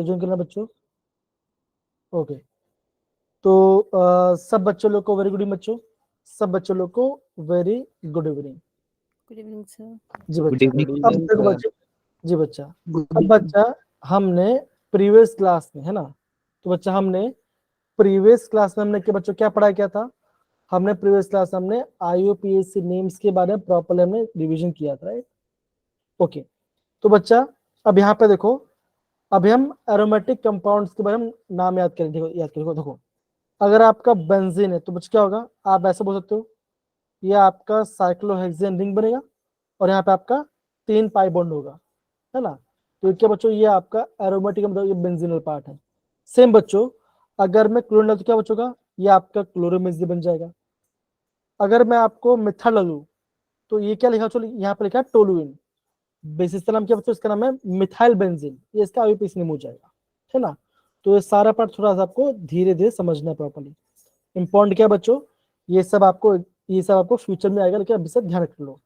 Join करना बच्चों। Okay, तो सब बच्चों लोग को वेरी गुड इवनिंग बच्चों, सब बच्चों लोग को very good evening. Good evening sir. जी गुड बच्चा, इवनिंग अब देखो सर। बच्चे, जी बच्चा, अब बच्चा हमने प्रीवियस क्लास में, है ना, तो बच्चा हमने प्रीवियस क्लास में हमने क्या बच्चों क्या पढ़ाया क्या था, हमने प्रीवियस क्लास में हमने IUPAC नेम्स के बारे में प्रॉपर्ली हमने रिवीजन किया था, राइट। ओके, तो बच्चा अब यहाँ पे देखो, अभी हम एरोमेटिक कंपाउंड्स के बारे में नाम याद करें। देखो याद करो, देखो अगर आपका बेंजीन है तो बच्चा क्या होगा, आप ऐसे बोल सकते हो, ये आपका साइक्लोहेक्सेन रिंग बनेगा और यहाँ पे आपका 3 पाई बॉन्ड होगा, है ना। तो क्या बच्चों, ये आपका एरोमेटिक मतलब ये बेंजीनल पार्ट है। सेम बच्चों, अगर मैं क्लोरीन डालूं तो क्या बचोगा, ये आपका क्लोरोमेजी बन जाएगा। अगर मैं आपको मिथाइल डालूं तो ये क्या लिखा, चलो यहाँ पे लिखा है टोलुइन, बेसिस का नाम क्या बच्चों, इसका नाम है मिथाइल बेंजीन, ये इसका IUPAC नेम हो जाएगा, है ना। तो ये सारा पार्ट थोड़ा सा आपको धीरे धीरे समझना है प्रॉपर्ली। इंपॉर्टेंट क्या बच्चों, ये सब आपको फ्यूचर में आएगा, लेकिन अभी से ध्यान रख लो,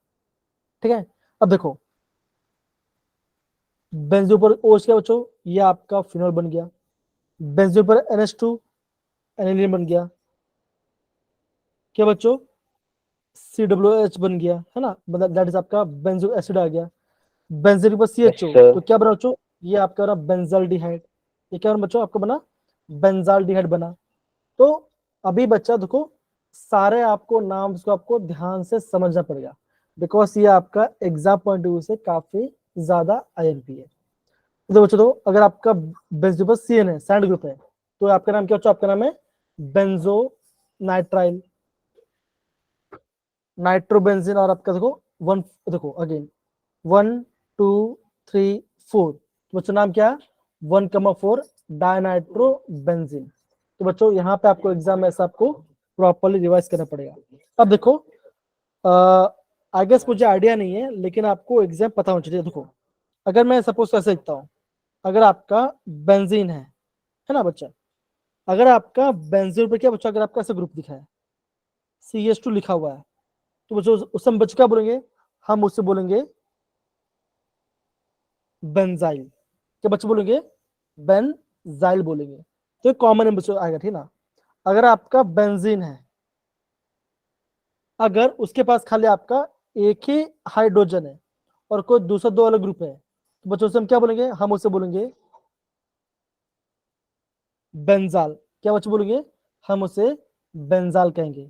ठीक है। अब देखो बेंजीन पर OH क्या बच्चों, ये आपका फिनोल बन गया। बेंजीन पर NH2 एनिलीन बन गया, क्या बच्चों, COOH बन गया, है ना, मतलब दैट इज आपका बेंजो एसिड आ गया। बेंजीन पर CHO सर। तो क्या बना बच्चों, ये आपका बना बेंजाल्डिहाइड, ये क्या बना बच्चों, आपको बना बेंजाल्डिहाइड बना। तो अभी बच्चा देखो, सारे आपको नाम को आपको ध्यान से समझना पड़ेगा, बिकॉज ये आपका एग्जाम पॉइंट ऑफ व्यू से काफी ज्यादा IMP है। तो बच्चों तो अगर आपका बेंजीन पर CN है, सैंड ग्रुप है, तो आपका नाम क्या बच्चों, आपका नाम है बेंजो नाइट्राइल, नाइट्रोबेंजीन। और आपका देखो वन, देखो अगेन 1 2 3 4, तो बच्चों नाम क्या है 1,4 डायनाइट्रोबेंजीन। तो बच्चों यहाँ पे आपको एग्जाम में ऐसा आपको प्रॉपर्ली रिवाइज करना पड़ेगा। अब देखो आई गेस मुझे आइडिया नहीं है, लेकिन आपको एग्जाम पता होना चाहिए। देखो अगर मैं सपोज कैसे लिखता हूँ, अगर आपका बेंजीन है ना बच्चा, अगर आपका बेंजीन पे क्या बच्चा, अगर आपका ऐसा ग्रुप दिखा है CH2 लिखा हुआ है, तो बच्चों उस हम बच्चे क्या बोलेंगे, हम उससे बोलेंगे बेंजाइल। क्या बच्चे बोलेंगे, बेंजाइल बोलेंगे। तो कॉमन नेम बच्चों आएगा, ठीक ना। अगर आपका बेंजीन है, अगर उसके पास खाली आपका एक ही हाइड्रोजन है और कोई दूसरा 2 अलग ग्रुप है, तो बच्चों से हम क्या बोलेंगे, हम उसे बोलेंगे बेंजाल। क्या बच्चे बोलेंगे, हम उसे बेंजाल कहेंगे।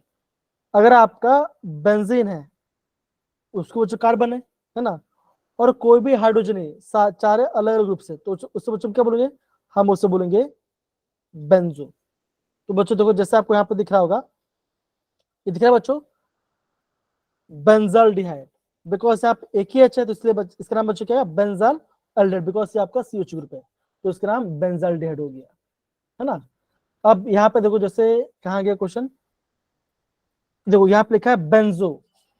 अगर आपका बेंजीन है, उसको बच्चों कार्बन है ना, और कोई भी हाइड्रोजन है, चार अलग अलग ग्रुप से, तो उससे बच्चों क्या बोलेंगे, हम उसे बोलेंगे बेंजो। तो बच्चों देखो जैसे आपको यहाँ पे दिख रहा होगा, ये दिख रहा है बच्चों बेंजाल्डिहाइड, बिकॉज आप एक ही H है तो इसलिए इसका नाम बच्चों क्या है, बेंजाल एल्डेहाइड, बिकॉज ये आपका CH ग्रुप है, तो इसका नाम बेंजाल्डिहाइड हो गया, है ना। अब यहाँ पे देखो जैसे कहाँ गया क्वेश्चन, देखो यहाँ पे लिखा है बेंजो।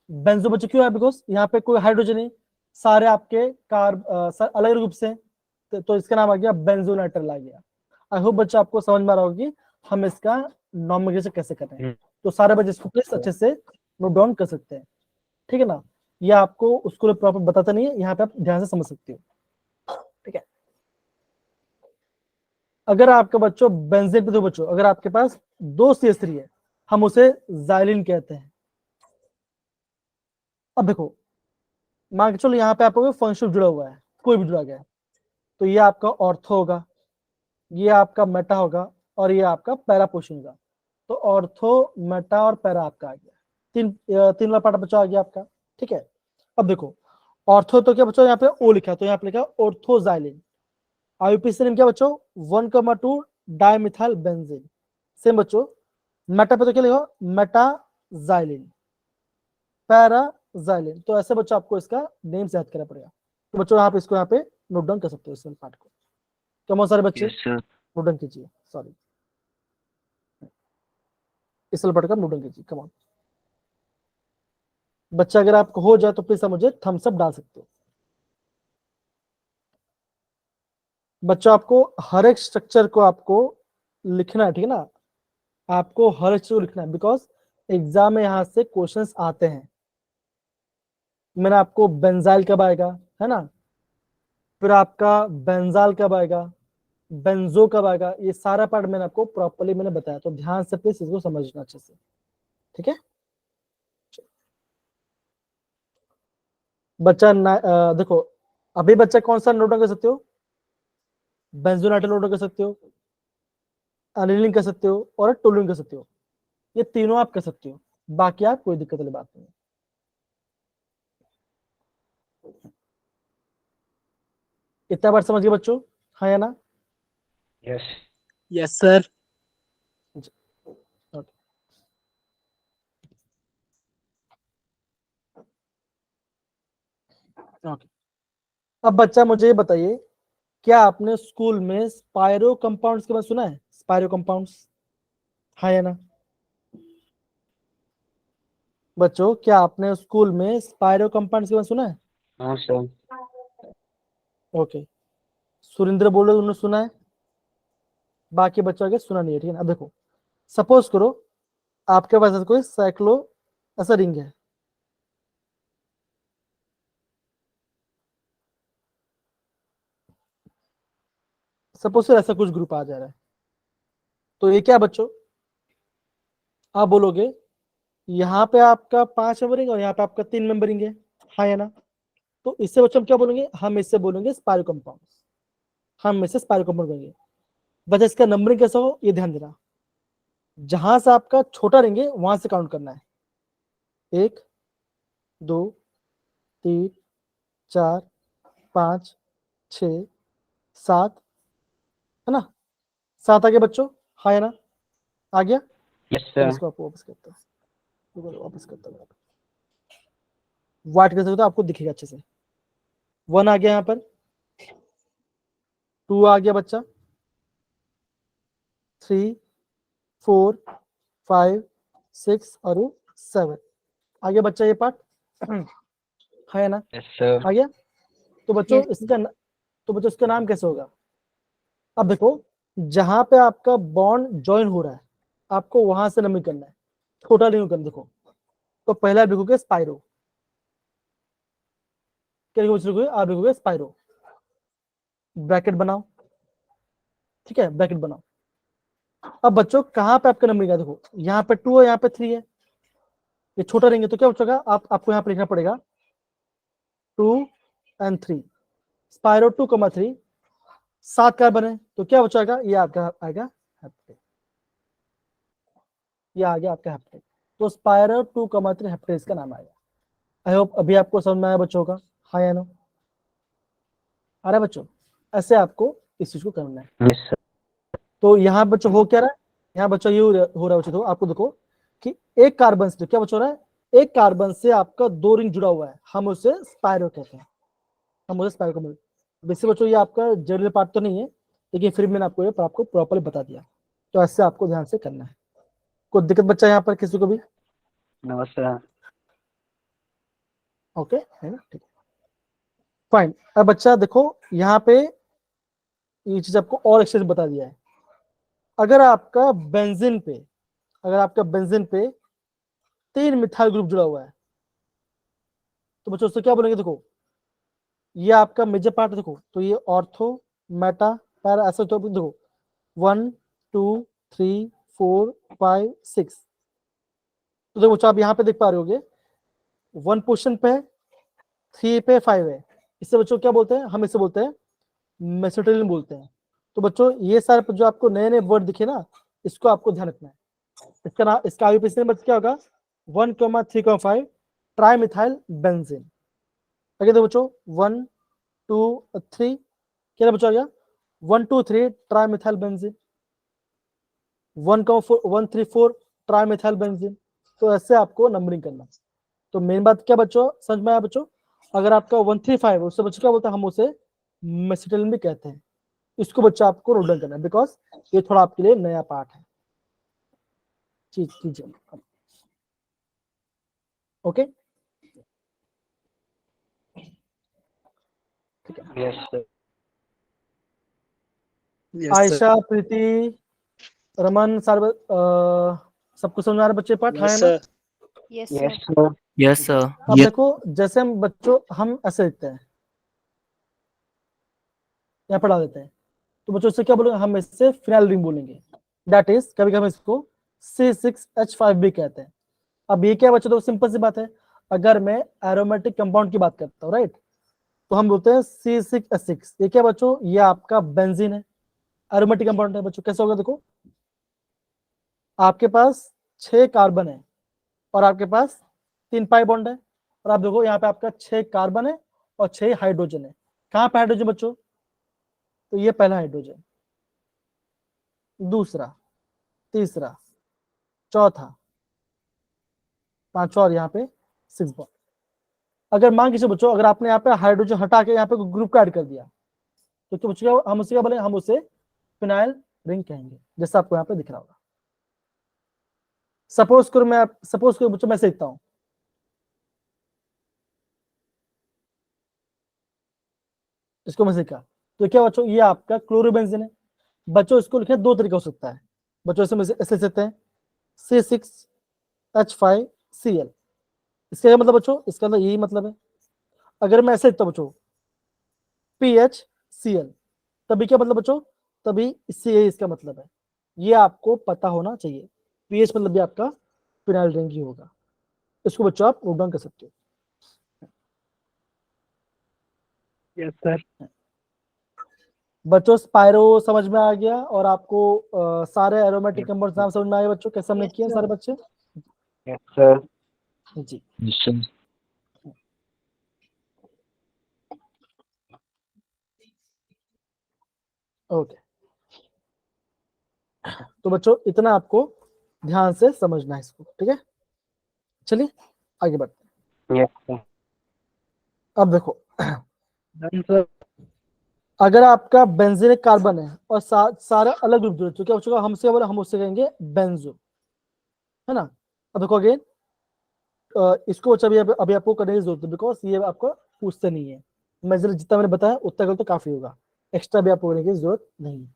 बेंजो बच्चों क्यों है, बिकॉज यहाँ पे कोई हाइड्रोजन नहीं, सारे आपके अलग ग्रुप से, तो इसका नाम आ गया बेंजोनाइट्राइल आ गया। आई होप बच्चा आपको समझ में आ रहा होगा कि हम इसका नॉमिनेशन कैसे कर रहे हैं। तो सारे बच्चे इसको प्लीज अच्छे से नोट डाउन कर सकते हैं, ठीक है ना। ये आपको उसको प्रॉपर बताता नहीं है, यहाँ पे आप ध्यान से समझ सकते हो, ठीक है। अगर आपके बच्चों बेंजीन पे, तो बच्चों अगर आपके पास 2 CH3 है, हम उसे जाइलिन कहते हैं। अब देखो मान के चलो यहाँ पे आपको फंक्शन जुड़ा हुआ है, कोई भी जुड़ा गया है, तो ये आपका ऑर्थो होगा, ये आपका मेटा होगा, और ये आपका पैरा पोर्शन होगा। तो ऑर्थो मेटा और पैरा आपका आ गया, तीन वाला पार्ट बचा आ गया आपका, ठीक है। अब देखो ऑर्थो तो क्या बच्चों, यहाँ पे O लिखा है, तो यहाँ पे लिखा ऑर्थोजाइलिन। IUPAC नेम क्या बच्चों, 1,2 डायमिथाइल बेंजीन। सेम बच्चों मेटा पे तो क्या लिखा, मेटाजाइलिन, पैराजाइलिन। तो ऐसे बच्चों आपको इसका नेम याद करना पड़ेगा। तो बच्चों आप इसको यहाँ पे नोट डाउन कर सकते हो, इस पार्ट को। कम सारे बच्चे यस सर। नोट डाउन कीजिए, सॉरी इस पार्ट का नोट डाउन कीजिए, कम ऑन बच्चा। अगर आपको हो जाए तो प्लीज मुझे थम्स अप डाल सकते हो। बच्चों आपको हर एक स्ट्रक्चर को आपको लिखना है, ठीक है ना, आपको हर एक चीज को लिखना है, बिकॉज एग्जाम में यहाँ से क्वेश्चंस आते हैं। मैंने आपको बेंजाइल कब आएगा, है ना, फिर आपका बेंजाल कब आएगा, बेंजो कब आएगा, ये सारा पार्ट मैंने आपको प्रॉपर्ली मैंने बताया, तो ध्यान से प्लीज इसको समझना अच्छे से, ठीक है। बच्चा देखो, अभी बच्चा कौन सा नोट कर सकते हो, बेंजोनाइट्राइल नोट कर सकते हो, अनिलिंग कर सकते हो और टोलुइन कर सकते हो, ये तीनों आप कर सकते हो, बाकी आप कोई दिक्कत वाली बात नहीं है। इतना बार समझ गए बच्चों, हाँ या ना? Yes yes sir. ओके, अब बच्चा मुझे ये बताइए, क्या आपने स्कूल में स्पायरो कंपाउंड्स के बारे में सुना है, स्पायरो कंपाउंड्स, हाँ या ना? बच्चों क्या आपने स्कूल में स्पायरो कंपाउंड्स के बारे में सुना है? हाँ सर। ओके, सुरेंद्र बोल रहे उन्होंने सुना है, बाकी बच्चों के सुना नहीं है, ठीक है ना। अब देखो, सपोज करो आपके पास कोई साइक्लो ऐसा रिंग है, सपोज ऐसा कुछ ग्रुप आ जा रहा है, तो ये क्या बच्चों, आप बोलोगे यहाँ पे आपका 5 मेंबरिंग और यहाँ पे आपका 3 मेंबरिंग है, हाँ या ना? तो इससे बच्चों हम क्या बोलेंगे, हम इससे बोलेंगे स्पायरो कंपाउंड, हम इससे स्पायरो कंपाउंड करेंगे। बस इसका नंबरिंग कैसा हो ये ध्यान देना, जहां से आपका छोटा रिंग है वहां से काउंट करना है, 1 2 3 4 5 6 7, है ना, 7 आ गया बच्चों, हाँ या ना? आ गया। यस फिर सर। इसको आपको वापस करता हूँ, वापस करता हूँ, व्हाइट कर सकते हो तो आपको दिखेगा अच्छे से। 1 आ गया, यहाँ पर 2 आ गया बच्चा, 3 4 5 6 और 7 आ गया बच्चा, ये पार्ट है ना, यस सर। आ गया। तो बच्चों Yes. तो बच्चों इसका नाम कैसे होगा, अब देखो जहां पे आपका बॉन्ड ज्वाइन हो रहा है आपको वहां से नंबरिंग करना है, छोटा नहीं करना। देखो तो पहला लिखोगे स्पाइरो, क्या लिखोगे, आप लिखोगे स्पाइरो, ब्रैकेट बनाओ, ठीक है, ब्रैकेट बनाओ। अब बच्चों कहां पे आपका नंबरिंग है, देखो यहाँ पे 2 है, यहाँ पे 3 है, ये छोटा रहेंगे तो क्या बचेगा, आपको यहाँ पे लिखना पड़ेगा 2 and 3, स्पाइरो 2, 3, 7 कार्बन है, तो क्या बचेगा, ये आपका आएगा हेप्टेट, ये आ गया आपका हेप्टेट, तो स्पाइरो 2, 3 हेप्टेट का नाम आएगा। आई होप अभी आपको समझ में आया बच्चों का, हाँ या नो? आ रहा है बच्चों, ऐसे आपको इस चीज को करना है। Yes sir. तो यहाँ बच्चों हो क्या रहा है, यहाँ बच्चों ये हो रहा है बच्चों, तो आपको देखो कि एक कार्बन से क्या बच्चों हो रहा है, एक कार्बन से आपका 2 रिंग जुड़ा हुआ है, हम उसे स्पाइरो कहते हैं, हम उसे स्पाइरो कहते हैं। वैसे बच्चों ये आपका जनरल पार्ट तो नहीं है, लेकिन फिर मैंने आपको प्रॉपर्ली बता दिया, तो ऐसे आपको ध्यान से करना है। कोई दिक्कत बच्चा यहाँ पर किसी को भी? नमस्कार। ओके है ना, ठीक है, फाइन। अब बच्चा देखो यहाँ पे ये चीज आपको और अच्छे से बता दिया है, अगर आपका बेंजीन पे, अगर आपका बेंजीन पे 3 मिथाइल ग्रुप जुड़ा हुआ है, तो बच्चों उससे क्या बोलेंगे, देखो ये आपका मेजर पार्ट, देखो तो ये ऑर्थो मेटा पैरा ऐसा, तो देखो 1 2 3 4 5 6, तो देखो बच्चों आप यहाँ पे देख पा रहे होगे 1 पोजीशन पे है, 3 पे 5 है, इससे बच्चों क्या बोलते हैं, हम इसे बोलते हैं मेसोटेरियन बोलते हैं। तो बच्चों ये सारे जो आपको नए नए वर्ड दिखे ना, इसको आपको ध्यान रखना है, इसका नाम, इसका आईयूपीएसी नंबर क्या होगा, 1,3,5 ट्राई मिथाइल बेंजीन। अगर देखो बच्चों 1 2 3, क्या बच्चों आ गया 1 2 3 tri methyl benzene, 1,3 4 tri methyl benzene. तो ऐसे आपको नंबरिंग करना। तो मेन बात क्या बच्चों समझ में आया बच्चों, अगर आपका 135 उससे बच्चों क्या बोलते हैं, हम उसे मेसिटिलिन भी कहते हैं, इसको बच्चा आपको नोट डाउन करना है, बिकॉज ये थोड़ा आपके लिए नया पार्ट है, चीज कीजिए, ओके ठीक है। Yes sir. Yes sir. Ayesha, Preeti, Raman, सारे सबको समझ आ रहा है बच्चे पार्ट, हाँ है यस ना? Sir. Yes, yes sir. Sir. Yes sir. अब देखो जैसे हम बच्चों हम ऐसे लिखते हैं, यहाँ पढ़ा देते हैं, तो बच्चों इससे क्या बोलेंगे, हम इससे फिनाइल रिंग बोलेंगे, दैट इज कभी कभी इसको C6H5 भी कहते हैं। अब ये क्या बच्चों, तो सिंपल सी बात है, अगर मैं एरोमेटिक कंपाउंड की बात करता हूँ राइट, तो हम बोलते हैं C6H6, ये क्या बच्चों, ये आपका बेंजीन है, एरोमेटिक कंपाउंड है बच्चों। कैसे होगा, देखो आपके पास 6 कार्बन है और आपके पास 3 पाई बॉन्ड है, और आप देखो यहाँ पे आपका 6 कार्बन है और 6 हाइड्रोजन है। कहाँ पे हाइड्रोजन बच्चों, तो ये पहला हाइड्रोजन, दूसरा, तीसरा, चौथा, पांचवा और यहाँ पे 6 बॉन्ड। अगर मान कीजिए बच्चों, अगर आपने यहाँ पे हाइड्रोजन हटा के यहाँ पे ग्रुप का ऐड कर दिया, तो क्या बच्चों, हम उसे क्या बोले, हम उसे फिनाइल रिंग कहेंगे, जैसा आपको यहाँ पे दिख रहा होगा। सपोज करो बच्चों मैं से लिखता हूँ, इसको मैं सीखा, तो क्या बच्चों, ये आपका क्लोरोबेंजीन है बच्चों। इसको लिखे 2 तरीके हो सकता है बच्चों, इसमें से ऐसे लिखते हैं C6H5Cl। इसका क्या मतलब बच्चों, इसका मतलब यही मतलब है। अगर मैं ऐसे लिखता हूँ बच्चों PHCl, तभी क्या मतलब बच्चों, तभी इससे यही इसका मतलब है। ये आपको पता होना चाहिए, पीएच मतलब भी आपका फिनाइल रिंग ही होगा। इसको बच्चों आप नोट डाउन कर सकते हो। Yes, sir. बच्चों स्पाइरो समझ में आ गया, और आपको सारे एरोमेटिक कंपाउंड्स नाम समझ में आ गए बच्चों, कैसे हमने किया सारे बच्चे Yes, sir. जी। Yes, sir. ओके, तो बच्चों इतना आपको ध्यान से समझना है इसको, ठीक है। चलिए आगे बढ़ते हैं। Yes, sir. अब देखो, Done, sir. अगर आपका बेंजीनिक कार्बन है और सारे अलग ग्रुप जुड़े, तो क्या बच्चों, हमसे बोले, हम उससे कहेंगे बेंजो, है ना। अब देखो अगेन, इसको बच्चा अभी आपको करने की जरूरत है, बिकॉज ये आपको पूछते नहीं है। मैं जितना मैंने बताया उतना कर तो काफी होगा, एक्स्ट्रा भी आपको करने की जरूरत नहीं है।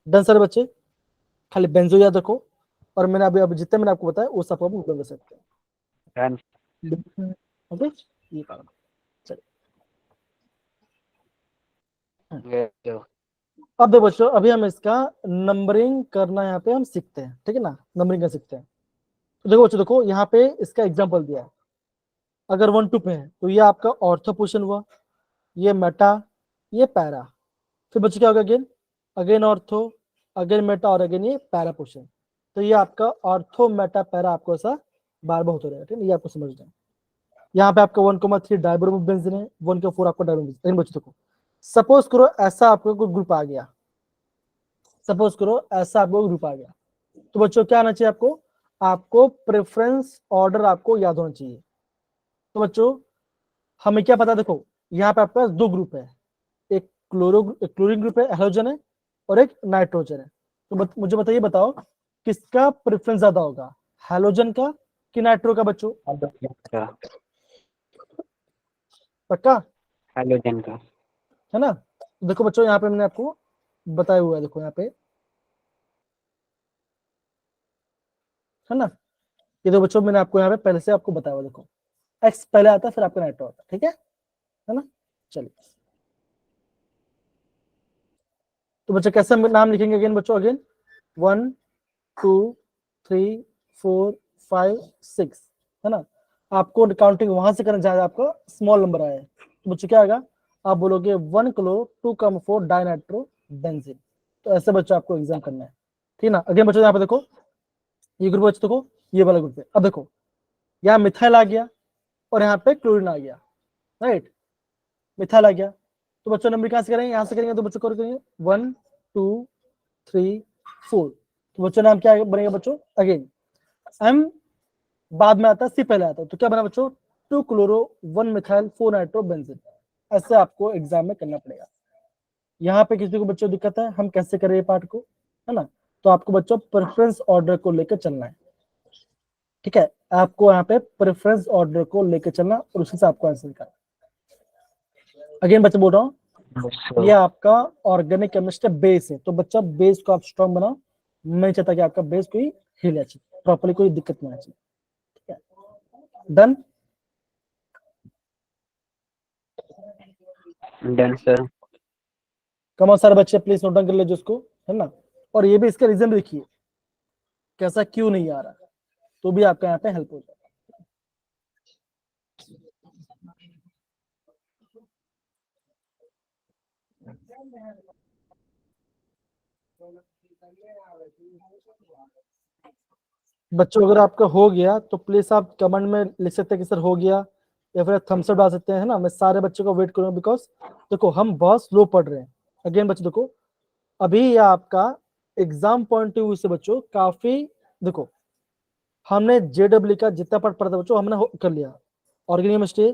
डन सारे बच्चे, खाली बेंजो याद रखो, और मैंने अभी जितना मैंने आपको बताया वो सब आप ऊपर कर सकते हैं। Done. Done, sir. ओके, ये काम चलिए। Yes, sir. अब देखो बच्चों, अभी हम इसका नंबरिंग करना यहाँ पे हम सीखते हैं, ठीक है ना, नंबरिंग कर सीखते हैं। तो देखो बच्चों, देखो यहाँ पे इसका एग्जाम्पल दिया है। अगर 1 2 पे है तो ये आपका ऑर्थो पोर्शन हुआ, ये मेटा, ये पैरा। फिर बच्चों क्या होगा, again again ortho, again Meta, और अगेन ये पैरा पोर्शन। तो ये आपका ऑर्थो मेटा पैरा आपको ऐसा बार बार होता रहेगा, ठीक है, ये आपको समझना है। यहाँ पे आपका 1,3 डाइब्रोमिक बेंजीन है, 1,4 आपका डाइब्रोमिक। लेकिन बच्चों देखो, सपोज करो ऐसा आपको कोई ग्रुप आ गया, सपोज करो ऐसा आपको ग्रुप आ गया, तो बच्चों क्या आना चाहिए आपको, आपको प्रेफरेंस ऑर्डर आपको याद होना चाहिए। तो बच्चों हमें क्या पता, देखो यहाँ पे आपके पास 2 ग्रुप है, एक क्लोरीन ग्रुप है, हेलोजन है, और एक नाइट्रोजन है। तो मुझे बताइए, बताओ किसका प्रेफरेंस ज्यादा होगा, हेलोजन का कि नाइट्रो का बच्चों, Yes, sir. पक्का, Halogen का. है ना। देखो बच्चों यहाँ पे मैंने आपको बताया हुआ है, देखो यहाँ पे, है ना। ये देखो बच्चों मैंने आपको यहाँ पे पहले से आपको बताया हुआ, देखो एक्स पहले आता है फिर आपका नाइट्रो आता है, ठीक है ना। चलिए, तो बच्चों कैसे हम नाम लिखेंगे अगेन बच्चों, अगेन 1 2 3 4 5 6, है ना। आपको काउंटिंग वहां से करना चाहिए, आपका स्मॉल नंबर आया है, तो बच्चों क्या आएगा, आप बोलोगे 1 क्लोरो 2,4 डाइनाइट्रो बेंजीन। तो ऐसे बच्चों आपको एग्जाम करना है, ठीक है ना। अगेन बच्चों यहाँ पे देखो, ये ग्रुप बच्चों देखो, ये वाला ग्रुप है। अब देखो यहाँ मिथाइल आ गया और यहाँ पे क्लोरीन आ गया, राइट, मिथाइल आ गया। तो बच्चों नंबर कहां से करेंगे, यहाँ से करेंगे, तो बच्चों करेंगे 1 2 3 4। तो बच्चों नाम क्या बनेगा बच्चों, अगेन एम बाद में आता है, सी पहले आता है, तो क्या बना बच्चों, 2 क्लोरो 1 मिथाइल 4 नाइट्रो बेंजीन। ऐसे आपको एग्जाम में करना पड़ेगा। यहाँ पे किसी को बच्चों दिक्कत है, हम कैसे करें ये पार्ट को, है ना। तो आपको बच्चों प्रेफरेंस ऑर्डर को लेकर चलना है, ठीक है। आपको यहाँ पे प्रेफरेंस ऑर्डर को लेकर चलना और उसी से आपको आंसर करना। अगेन बच्चे बोल रहा हूँ, Yes, sir. ये आपका ऑर्गेनिक केमिस्ट्री बेस है, तो बच्चा बेस को आप स्ट्रॉन्ग बनाओ। मैं नहीं चाहता कि आपका बेस कोई हिले चाहिए, प्रॉपर्ली कोई दिक्कत नहीं आनी चाहिए, ठीक है। Done, Done, sir. कम सारे बच्चे प्लीज नोट डाउन कर लीजिए उसको, है ना। और ये भी इसका रीजन लिखिए कैसा क्यों नहीं आ रहा, तो भी आपका यहाँ पे हेल्प हो जाएगा। बच्चों अगर आपका हो गया तो प्लीज आप कमेंट में लिख सकते हैं कि सर हो गया, या फिर थम्स अप डाल सकते हैं, है ना। मैं सारे बच्चों को वेट करूंगा बिकॉज देखो हम बहुत स्लो पढ़ रहे हैं। अगेन बच्चों देखो अभी ये आपका एग्जाम पॉइंट ऑफ व्यू से बच्चों काफी, देखो हमने जेडब्ल्यू का जितना पार्ट पढ़ा था बच्चों हमने कर लिया। ऑर्गेनिक केमिस्ट्री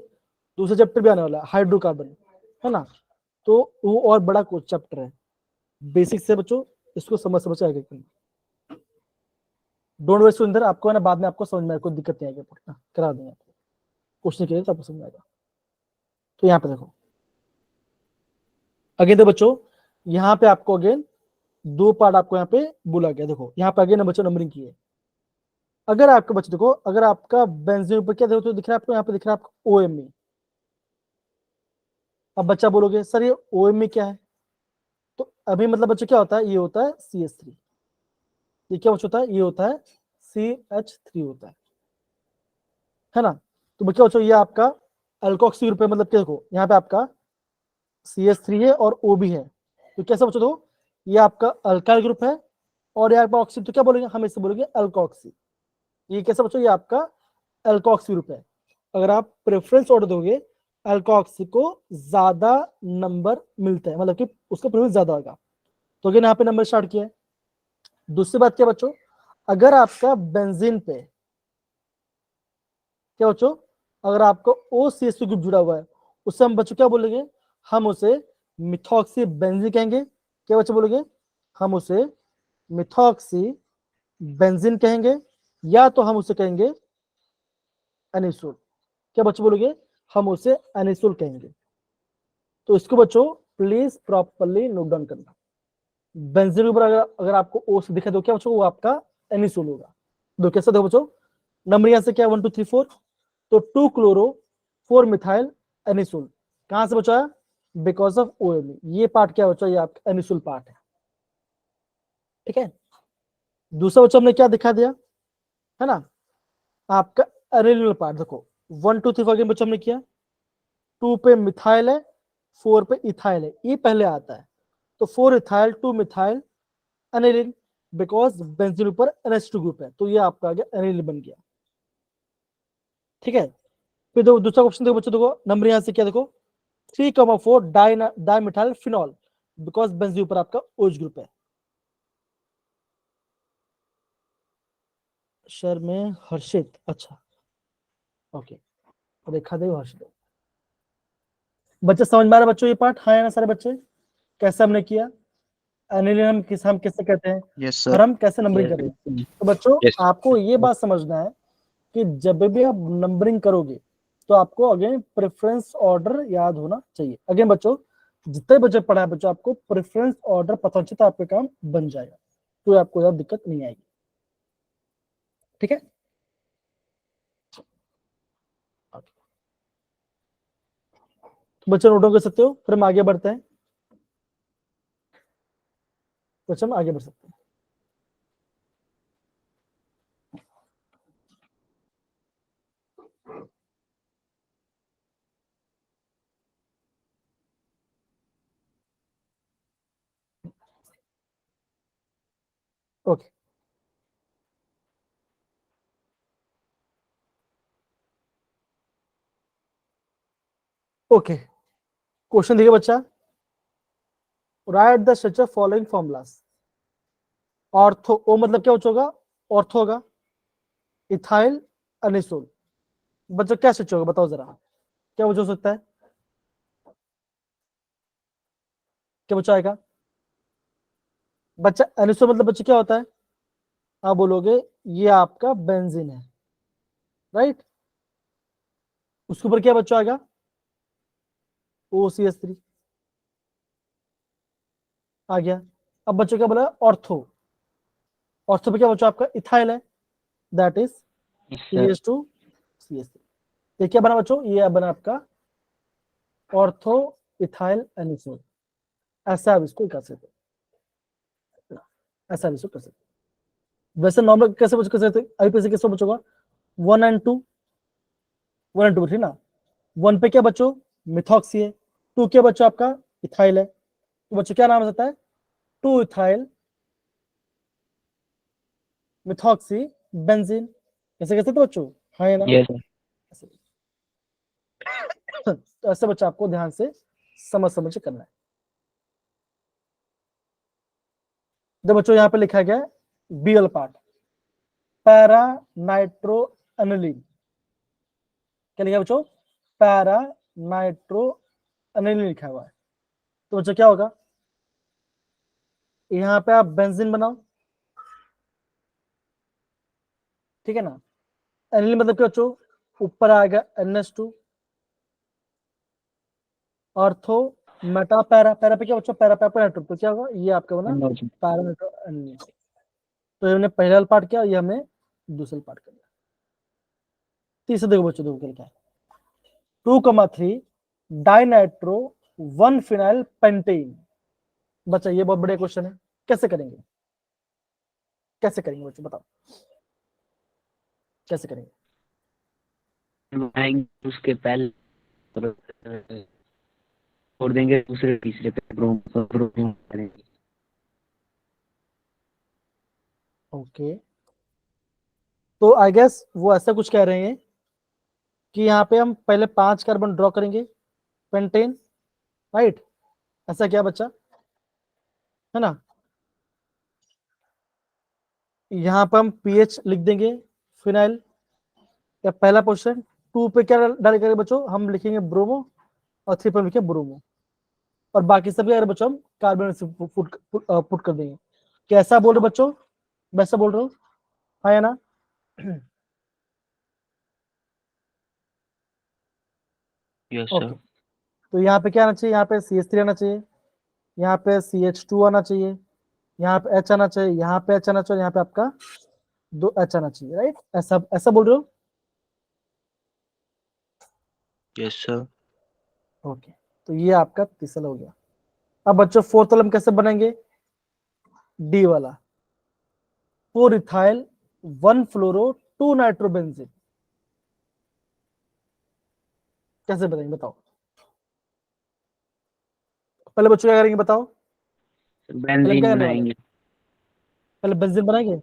दूसरा चैप्टर भी आने वाला है हाइड्रोकार्बन, है ना, तो वो और बड़ा कुछ चैप्टर है। बेसिक से बच्चों इसको समझ समझ आगे डोंट वेस्ट सुंदर, आपको है ना बाद में आपको समझ में कोई दिक्कत नहीं आएगी, पढ़ना करा देंगे आपको, क्वेश्चन के तो आपको समझ आएगा। तो यहाँ पे देखो अगेन तो बच्चों यहाँ पे आपको अगेन दो पार्ट आपको यहाँ पे बोला गया। देखो यहाँ पे अगेन बच्चों नंबरिंग की है। अगर आपके बच्चे देखो अगर आपका बेंजीन ऊपर क्या देखो तो दिख रहा है आपको, यहाँ पे दिख रहा है आपको OMe। अब बच्चा बोलोगे सर ये OMe क्या है, तो अभी मतलब बच्चों क्या होता है, ये होता है CH3। ये क्या होता है, ये होता है CH3 होता है ना। तो बच्चा बच्चों ये आपका अल्कोक्सी ग्रुप है, मतलब क्या देखो यहाँ पे आपका CH3 है और O भी है, तो कैसा बच्चों देखो ये आपका अल्काइल ग्रुप है और ये आपका ऑक्सी, तो क्या बोलेंगे हम इससे बोलेंगे अल्कोक्सी। ये कैसा बच्चों ये आपका अल्कोक्सी ग्रुप है। अगर आप प्रेफरेंस ऑर्डर दोगे अल्कोक्सी को ज्यादा नंबर मिलता है, मतलब कि उसका प्रेफरेंस ज्यादा होगा। तो अगेन यहाँ पे नंबर स्टार्ट किया है। दूसरी बात क्या बच्चों, अगर आपका बेंजीन पे क्या बच्चों, अगर आपको OCH2 ग्रुप जुड़ा हुआ है उससे हम बच्चों क्या बोलेंगे, हम उसे मिथॉक्सी बेंजीन कहेंगे। क्या बच्चों बोलेंगे, हम उसे मिथॉक्सी बेंजीन कहेंगे, या तो हम उसे कहेंगे एनिसोल। क्या बच्चों बोलोगे, हम उसे एनिसोल कहेंगे। तो इसको बच्चों प्लीज प्रॉपर्ली नोट डाउन करना। बेंजीन के ऊपर अगर आपको O से दिखा दो क्या बच्चों, वो आपका एनिसोल होगा। दो कैसे दो बच्चों, नंबर यहां से क्या 1 2 3 4, तो 2 क्लोरो 4 मिथाइल एनिसोल। कहां से बचा, बिकॉज ऑफ OMe। ये पार्ट क्या बचा, ये आपका एनिसोल पार्ट है, ठीक है। दूसरा बच्चों हमने क्या दिखा दिया, है ना, आपका एनिलिनल पार्ट। देखो 1 2 3 4 बच्चों हमने किया, 2 पे मिथाइल है 4 पे इथाइल है, ये पहले आता है। तो 4 ethyl 2 methyl aniline, because benzene ऊपर NH2 ग्रुप है, तो ये आपका आ गया एनिलिन बन गया, ठीक है। फिर देखो दूसरा क्वेश्चन देखो बच्चों, देखो नंबर यहां से क्या देखो 3,4 di methyl phenol, because benzene ऊपर आपका OH ग्रुप है। शर में हर्षित, अच्छा ओके, देखा दे हर्षित। बच्चे समझ में आ रहा है बच्चों ये पार्ट, हाँ है ना सारे बच्चे, कैसे हमने किया एनिलिन हम कैसे कहते हैं, यस और सर। हम कैसे नंबरिंग करें। तो बच्चों Yes. आपको ये बात समझना है कि जब भी आप नंबरिंग करोगे तो आपको अगेन प्रेफरेंस ऑर्डर याद होना चाहिए। अगेन बच्चों जितने बच्चे पढ़ा है बच्चों आपको प्रेफरेंस ऑर्डर पता होना चाहिए, तो आपका काम बन जाएगा, तो आपको ज्यादा दिक्कत नहीं आएगी, ठीक है। तो बच्चे नोट कर सकते हो, फिर हम आगे बढ़ते हैं, बच्चे हम आगे बढ़ सकते हैं। ओके ओके, क्वेश्चन देखिए बच्चा, write the structure following formulas. Ortho O मतलब क्या होगा, ऑर्थो होगा, इथाइल एनिसोल। बच्चा क्या स्ट्रक्चर होगा बताओ जरा, क्या वजह हो सकता है, क्या बच्चा आएगा। बच्चा एनिसोल मतलब बच्चा क्या होता है, आप बोलोगे ये आपका बेंजीन है, राइट। उसके ऊपर क्या बच्चा आएगा, OCH3 आ गया। अब बच्चों क्या बोला, ऑर्थो, ऑर्थो पे क्या बच्चा आपका इथाइल है, that is Yes, sir. CH2 CH3। ये क्या बना बच्चों, ये बना आपका ऑर्थो इथाइल एनिसोल। ऐसा आप इसको कर सकते हो, ऐसा आप इसको कर सकते हो। वैसे नॉर्मल कैसे बच कर सकते हो, आईपीसी कैसे बचोगा, 1 एंड 2, 1 एंड 2 ठीक ना। 1 पे क्या बचो, मिथॉक्सी है। 2 क्या बचो, आपका इथाइल है। तो बच्चों क्या नाम हो सकता है, 2 इथाइल मिथॉक्सी बेंजीन। कैसे कैसे तो बच्चों, हाँ या ना। Yes sir. तो ऐसे बच्चा आपको ध्यान से समझ समझ के करना है। तो बच्चों यहाँ पे लिखा गया बी वाला पार्ट, पैरा नाइट्रो एनिलीन। क्या लिखा है बच्चों, पैरा नाइट्रो एनिलीन लिखा हुआ है। तो बच्चों क्या होगा, यहाँ पे आप बेंजीन बनाओ, ठीक है ना। एनिलीन मतलब क्या बच्चों, ऊपर आएगा NH2, ortho Meta para, para पे क्या बच्चों, पैरा पे नाइट्रो, तो क्या होगा, ये आपका बना पैरा नाइट्रो एनिलीन। तो हमने पहला पार्ट किया, ये हमने दूसरा पार्ट कर लिया। तीसरे देखो बच्चों, देखो क्या है, 2,3 डाइनाइट्रो 1 फिनाइल पेंटेन। बच्चा ये बहुत बड़े क्वेश्चन है, कैसे करेंगे, कैसे करेंगे बच्चों बताओ, कैसे करेंगे। बनाएंगे उसके पहले छोड़ देंगे, दूसरे तीसरे पे ब्रोम करेंगे। ओके, तो आई गेस वो ऐसा कुछ कह रहे हैं कि यहाँ पे हम पहले 5 कार्बन ड्रॉ करेंगे पेंटेन, राइट। ऐसा क्या बच्चा, है ना। यहाँ पे हम पीएच लिख देंगे फिनाइल, या पहला पोर्शन। 2 पे क्या डाल करेंगे बच्चों, हम लिखेंगे ब्रोमो, और 3 पे लिखेंगे ब्रोमो, और बाकी सभी अगर बच्चों हम कार्बन पुट कर देंगे। कैसा बोल रहे हो बच्चों, वैसा बोल रहे हो, हाँ या ना। Yes okay, sir. तो यहाँ पे क्या आना चाहिए, यहाँ पे CH3 आना चाहिए, यहाँ पे CH2 आना चाहिए, यहाँ पे H आना चाहिए, यहाँ पे H आना चाहिए, यहाँ पे आपका 2 H आना चाहिए, राइट। ऐसा ऐसा बोल रहे हो, यस सर। ओके। तो ये आपका तीसरा हो गया। अब बच्चों फोर्थ वाला हम कैसे बनाएंगे, डी वाला, 4 इथाइल 1 फ्लोरो 2 नाइट्रोबेंजीन। कैसे बनाएंगे बताओ, पहले बच्चों क्या करेंगे बताओ, पहले हम क्या बेंजीन करने वाले हैं, बनाएंगे। पहले बेंजीन बनाएंगे,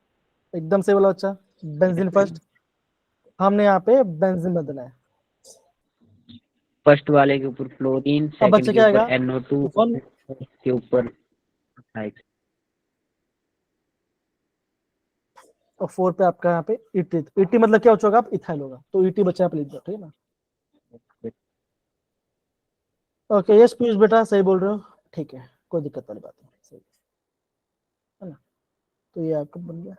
एकदम सही वाला बच्चा, बेंजीन फर्स्ट। हमने यहाँ पे बेंजीन बनाना है। फर्स्ट वाले के ऊपर फ्लोरीन, अब सेकंड बच्चा के क्या ऊपर आएगा, NO2, 1 के ऊपर और 4 पे आपका यहाँ पे ईटी, ईटी मतलब क्या होगा, आप इथाइल होगा, तो ईटी बच्चा आप लिख दो, ठीक है ना। ओके यस पीयूष बेटा सही बोल रहे हो, ठीक है, कोई दिक्कत वाली बात नहीं, सही है ना। तो ये आपका बन गया,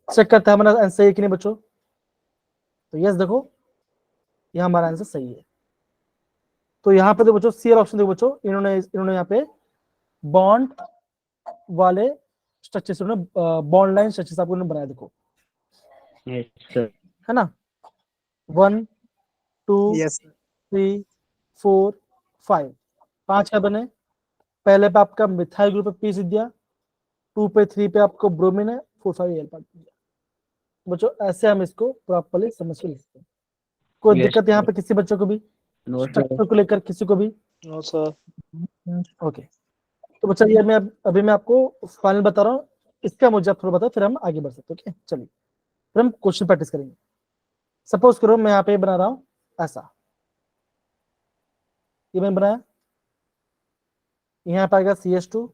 चेक करते हैं हमारा आंसर सही है कि नहीं बच्चों। तो यस देखो, ये हमारा आंसर सही है। तो यहाँ पे देखो बच्चों, सी ऑप्शन देखो बच्चों, इन्होंने यहाँ पे बॉन्ड वाले स्ट्रक्चर, उन्होंने बॉन्ड लाइन स्ट्रक्चर आपको बनाया, देखो, यस सर। है ना। 1 2 Yes, sir. 3 4 5, 5 क्या बने, पहले पे आपका मिथाइल ग्रुप पे पी लिख दिया, 2 पे 3 पे आपको ब्रोमीन है, 4 5 एल पार्ट दिया। बच्चों ऐसे हम इसको प्रॉपर्ली समझ के लिखते हैं। कोई यस दिक्कत यहाँ पे किसी बच्चों को भी, नो सर। स्ट्रक्चर को लेकर किसी को भी, No, sir. ओके। तो बच्चा ये मैं अभी मैं आपको फाइनल बता रहा हूँ, इसका मुझे आप थोड़ा बताओ, फिर हम आगे बढ़ सकते हैं, ओके चलिए, फिर हम क्वेश्चन प्रैक्टिस करेंगे। सपोज करो मैं यहाँ पे बना रहा हूँ ऐसा, ये मैंने बनाया, यहाँ पे आएगा CH2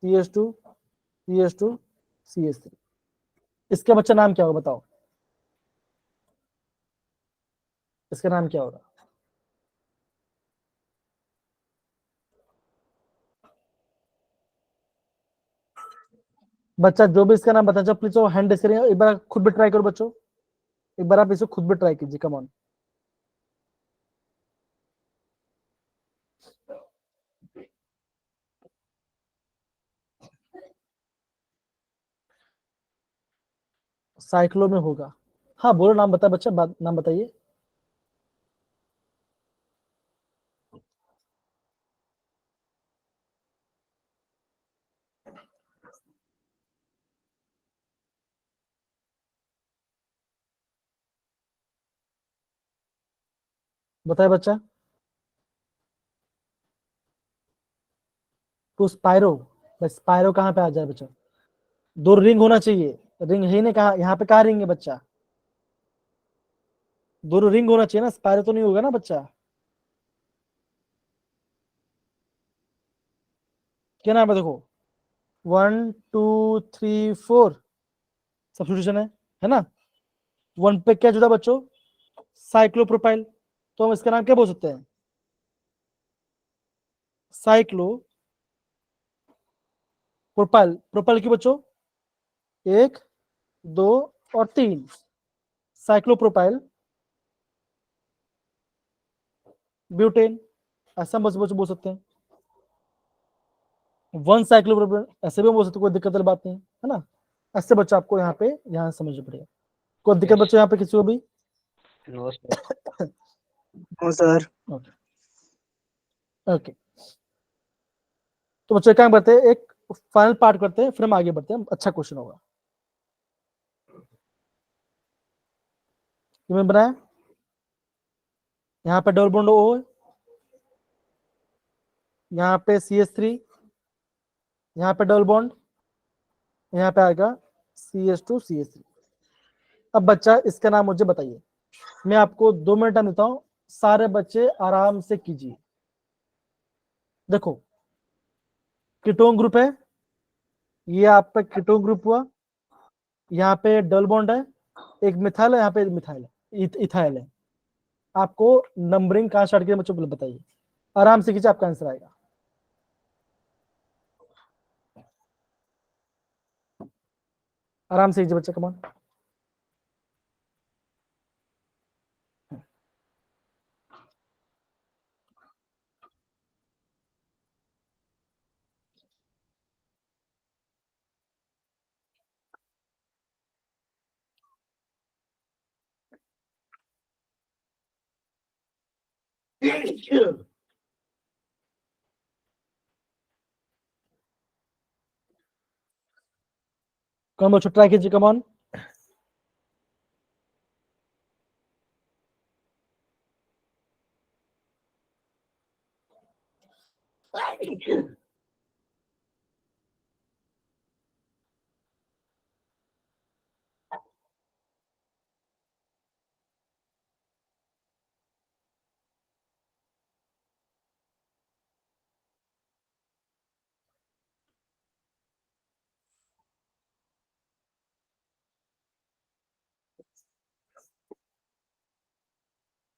CH2 CH2 CH3, इसका बच्चा नाम क्या होगा बताओ, इसका नाम क्या होगा। बच्चा जो भी इसका नाम बता, जब प्लीज हैंड रेस करेंगे, एक बार खुद भी ट्राई करो बच्चों, एक बार आप इसे खुद भी ट्राई कीजिए, कम ऑन। साइक्लो में होगा, हाँ बोलो नाम बता बच्चा, नाम बताइए। बताए बच्चा। टू स्पायरो, बस स्पायरो कहाँ पे आ जाए बच्चा? दो रिंग होना चाहिए, रिंग है ही नहीं, कहा यहाँ पे कहाँ रिंग है बच्चा? दोनों रिंग होना चाहिए ना, स्पायरो तो नहीं होगा ना बच्चा। क्या नाम है देखो, 1 2 3 4 सब्स्टिट्यूशन है ना। वन पे क्या जुड़ा बच्चों? साइक्लोप्रोपाइल। तो हम इसका नाम क्या बोल सकते हैं? Cyclo propyl. प्रोपाइल की बच्चों 1 2 और 3, साइक्लोप्रोपाइल ब्यूटेन। ऐसा हम बच्चों बोल सकते हैं। वन साइक्लोप्रोपाइल ऐसे भी हम बोल सकते हैं, कोई दिक्कत वाली बात नहीं है ना। ऐसे बच्चों आपको यहाँ पे यहाँ समझना पड़ेगा। कोई दिक्कत Yes. बच्चों यहाँ पे किसी को भी? No, sir. No sir. Okay okay. तो बच्चों क्या करते हैं, एक फाइनल पार्ट करते हैं, फिर हम आगे बढ़ते हैं, अच्छा क्वेश्चन होगा। मैंने बनाया यहाँ पे डबल बॉन्ड ओ है, यहाँ पे CH3, यहाँ पे डबल बॉन्ड, यहाँ पे आएगा CH2 CH3। अब बच्चा इसका नाम मुझे बताइए, मैं आपको 2 मिनट टाइम देता हूँ, सारे बच्चे आराम से कीजिए। देखो कीटोन ग्रुप है, ये आपका कीटोन ग्रुप हुआ, यहाँ पे डबल बॉन्ड है, एक मिथाइल है, यहाँ पे मिथाइल है, इथाइल है। आपको नंबरिंग कहाँ स्टार्ट किया बच्चों को बताइए, आराम से कीजिए, आपका आंसर आएगा। आराम से कीजिए बच्चा, कमान। कौन बच्चों ट्राई कीजिए, कमान।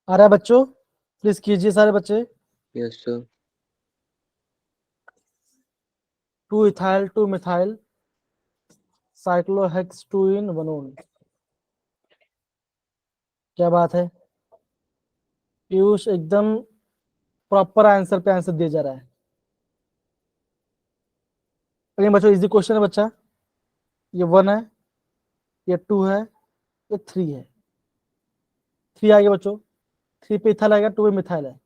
आ रहा है बच्चों, प्लीज कीजिए सारे बच्चे। Yes, sir. 2 इथाइल 2 मिथाइल साइक्लोहेक्स 2 इन 1 क्या बात है, पीयूष एकदम प्रॉपर आंसर पे आंसर दिया जा रहा है। अगले बच्चों इजी क्वेश्चन है बच्चा, ये 1 है, ये 2 है, ये 3 है। 3 आ गया बच्चों, 3 पे इथाइल आएगा, 2 पे मिथाइल है,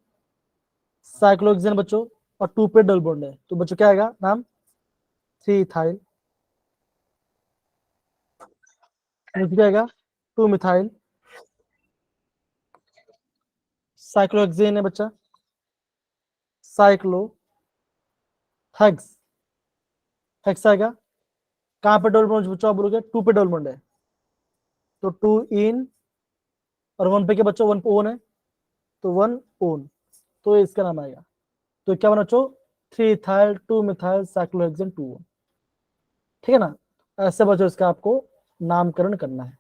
साइक्लोहेक्सेन बच्चों, और 2 पे डबल बॉन्ड है, तो बच्चों क्या आएगा नाम? 3 इथाइल, क्या आएगा? 2 मिथाइल, साइक्लोहेक्सेन है बच्चा, साइक्लो हेक्स, हेक्स आएगा। कहाँ पे डबल बॉन्ड बच्चों आप बोलोगे? 2 पे डबल बॉन्ड है, तो 2 इन, और 1 पे क्या बच्चों? 1 पे ओन है, तो 1 ओन, तो इसका नाम आएगा। तो क्या बना बच्चों? 3 इथाइल 2 मिथाइल साइक्लोहेक्सेन 2 ओन। ठीक है ना। ऐसे बच्चों इसका आपको नामकरण करना है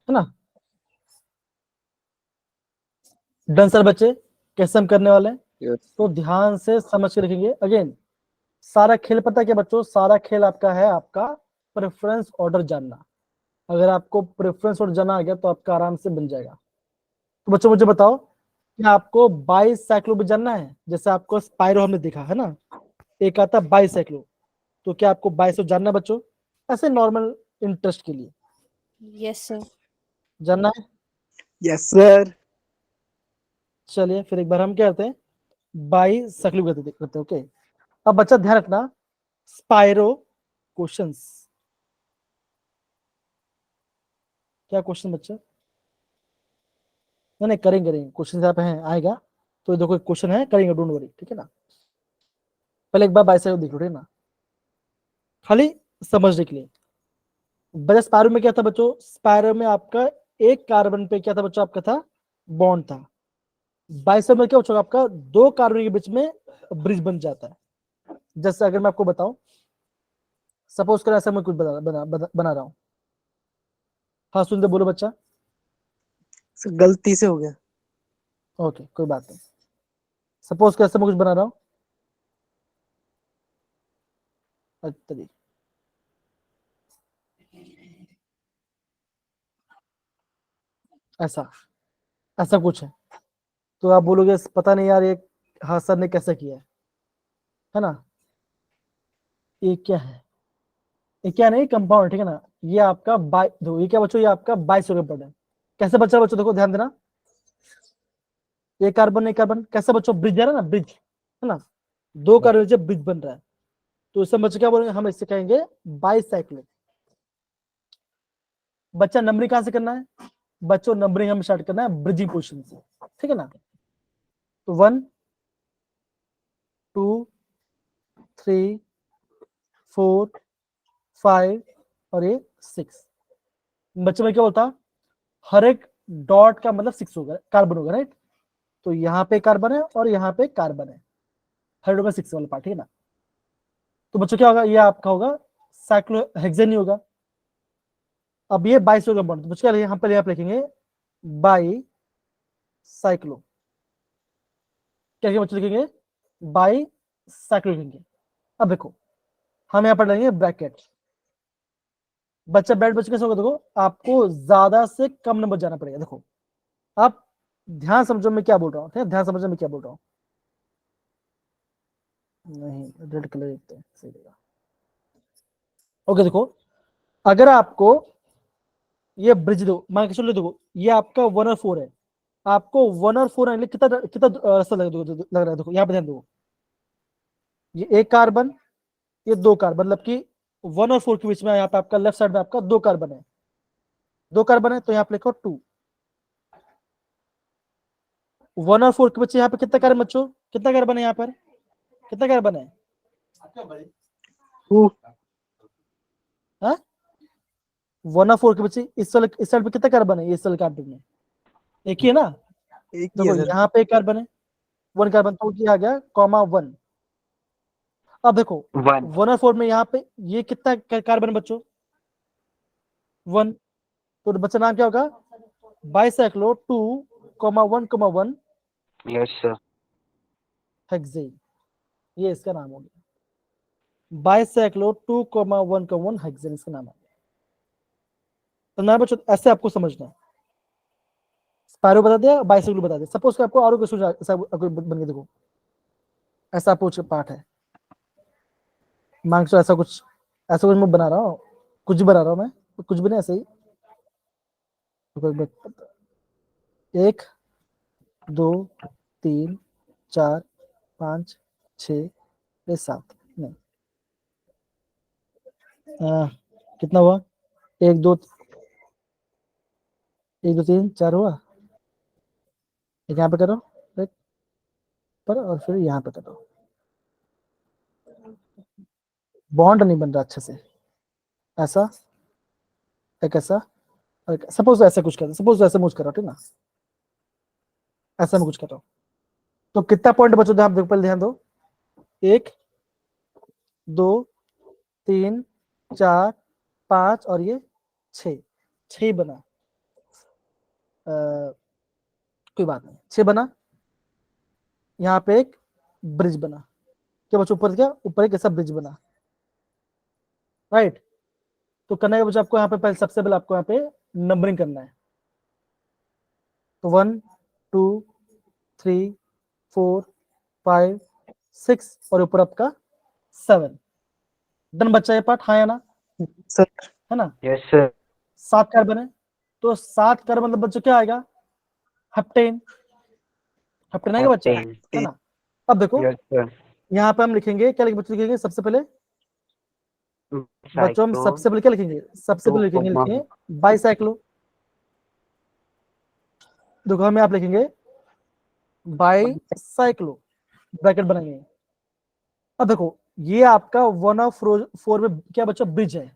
ना। डन सर बच्चे, कैसे हम करने वाले हैं Yes. तो ध्यान से समझ के रखेंगे। अगेन सारा खेल पता है क्या बच्चों? सारा खेल आपका है आपका प्रेफरेंस ऑर्डर जानना। अगर आपको प्रेफरेंस ऑर्डर जाना आ गया तो आपका आराम से बन जाएगा। तो बच्चों मुझे बताओ कि आपको बाईसाइक्लो भी जानना है? जैसे आपको स्पाइरो हमने देखा है ना, एक आता बाईसाइक्लो, तो क्या आपको बाईसो जानना है बच्चों? ऐसे नॉर्मल इंटरेस्ट के लिए यस सर। जानना है? Yes sir. चलिए फिर एक बार हम क्या करते हैं, बाईसाइक्लो करते हैं। ओके, अब बच्चा ध्यान रखना, स्पाइरो क्वेश्चंस। क्या क्वेश्चन बच्चा? नहीं करेंगे क्वेश्चन यहाँ पे है आएगा, तो देखो क्वेश्चन है करेंगे, डोंट वरी, ठीक है ना। पहले एक बार बाइसेप देख लो, ठीक है ना, खाली समझने के लिए। बजाय स्पैरो में क्या था बच्चों, स्पैरो में आपका एक कार्बन पे क्या था बच्चों, आपका था बॉन्ड था। बाइसेप में क्या बच्चों, आपका दो कार्बन के बीच में ब्रिज बन जाता है। जैसे अगर मैं आपको बताऊं, सपोज करो ऐसा मैं कुछ बना रहा हूं। हाँ सुनते बोलो बच्चा। सर गलती से हो गया। ओके कोई बात नहीं। सपोज करो ऐसा मैं कुछ बना रहा हूं। अच्छा जी, ऐसा ऐसा कुछ है, तो आप बोलोगे पता नहीं यार ये, हाँ सर ने कैसे किया है ना। ये क्या है, ये क्या नहीं कंपाउंड, ठीक है ना। ये आपका बाई, देखो ये क्या बच्चों, ये आपका बाइसोलिक बॉन्ड है। कैसे बच्चा बच्चों, देखो ध्यान देना, एक कार्बन एक कार्बन कैसे बच्चों ब्रिज जा रहा है ना, ब्रिज है ना, दो कार्बन जब ब्रिज बन रहा है, तो इससे बच्चे क्या बोलेंगे, हम इससे कहेंगे बाइसाइक्लिक। बच्चा नंबरिंग कहां से करना है बच्चों, नंबरिंग हम स्टार्ट करना है ब्रिजिंग पोजीशन से, ठीक है ना। तो 1 2 3 4 5 और ये 6। बच्चे में क्या होता, हर एक डॉट का मतलब 6 होगा, कार्बन होगा, राइट। तो यहाँ पे कार्बन है और यहाँ पे कार्बन है, हर होगा 6 वाला पार्ट, ठीक है ना। तो बच्चों क्या होगा, ये आपका होगा साइक्लोहेक्सेन ही होगा। अब ये 22 होगा बॉन्ड, तो बच्चों क्या, यहाँ पे आप लिखेंगे बाई साइक्लो, क्या बच्चों लिखेंगे बाई साइक्लो लिखेंगे। अब देखो हम यहाँ पर लेंगे ब्रैकेट, बच्चा बैठ बच्चे कैसे होगा, देखो आपको ज्यादा से कम नंबर जाना पड़ेगा। देखो आप ध्यान समझो मैं क्या बोल रहा हूँ, ध्यान समझो मैं क्या बोल रहा हूँ। नहीं रेड कलर देखते हैं सही रहेगा। ओके देखो, अगर आपको ये ब्रिज दो, मान के चलो, देखो ये आपका 1 और 4 है, आपको 1 और 4 आने कितना कितना रास्ता लग रहा है, देखो यहाँ पे ध्यान दो, ये एक कार्बन, ये दो कार्बन, मतलब कि 1 और 4 के बीच में यहाँ पे आपका लेफ्ट साइड में आपका दो कार्बन है, दो कार्बन है, तो यहाँ पे लिखो 2। 1 और 4 के बच्चे यहाँ पे कितना कार्बन बच्चों, कितना कार्बन है यहाँ पर, कितना कार्बन है, टू। हाँ 1 और 4 के बच्चे इस साइड पे कितना कार्बन है, इस कार्बन में एक ही है ना। एक ही देखो है सर। यहाँ पे एक कार्बन है, 1 कार्बन, तो ये आ गया कॉमा 1। अब देखो 1 1 और 4 में यहाँ पे ये कितना कार्बन बच्चों, 1, तो बच्चा नाम क्या होगा, बाइसाइक्लो 2,1,1 यस सर हेक्सेन, ये इसका नाम हो गया बाइसाइक्लो 2,1,1 हेक्सेन, इसका नाम है। तो ना बच्चों ऐसे आपको समझना है, स्पायरो बता दिया, बाइसाइक्लो बता दिया। सपोज आपको और कुछ बन के देखो, ऐसा कुछ पार्ट है, मान के चलो ऐसा कुछ मैं बना रहा हूँ, कुछ भी बना रहा हूँ मैं, कुछ भी नहीं ऐसे ही। एक 2 3 4 5 6 7 नहीं, कितना हुआ, 1 2 1 2 3 4 हुआ, एक यहाँ पे करो, एक पर और फिर यहाँ पे करो, बॉन्ड नहीं बन रहा अच्छे से, ऐसा एक ऐसा, सपोज ऐसा कुछ कर, सपोज ऐसा कुछ करो, ठीक ना, ऐसा में कुछ करो, तो कितना पॉइंट बचो, आप देखो पहले ध्यान दो, 1 2 3 4 5 और ये 6, 6 बना, कोई बात नहीं, 6 बना, यहाँ पे एक ब्रिज बना, क्या बच्चों ऊपर, क्या ऊपर एक ऐसा ब्रिज बना, राइट। तो करना है बच्चों आपको यहाँ पे पहले, सबसे पहले आपको यहाँ पे नंबरिंग करना है, तो 1 2 3 4 5 6 और ऊपर आपका 7। डन बच्चा ये पार्ट, हाँ या ना, सर है ना। यस सर 7 कार्बन है, तो 7 कार्बन मतलब बच्चों क्या आएगा, हेप्टेन, हेप्टेन आएगा बच्चा, है ना। अब देखो यस सर यहाँ पे हम लिखेंगे क्या, बच्चों लिखेंगे सबसे पहले, बच्चों हम सबसे पहले क्या लिखेंगे, सबसे पहले लिखेंगे बाईसाइक्लो। देखो हमें आप लिखेंगे बाई साइक्लो, ब्रैकेट बनाएंगे। अब देखो ये आपका 1/4 में क्या बच्चा ब्रिज है,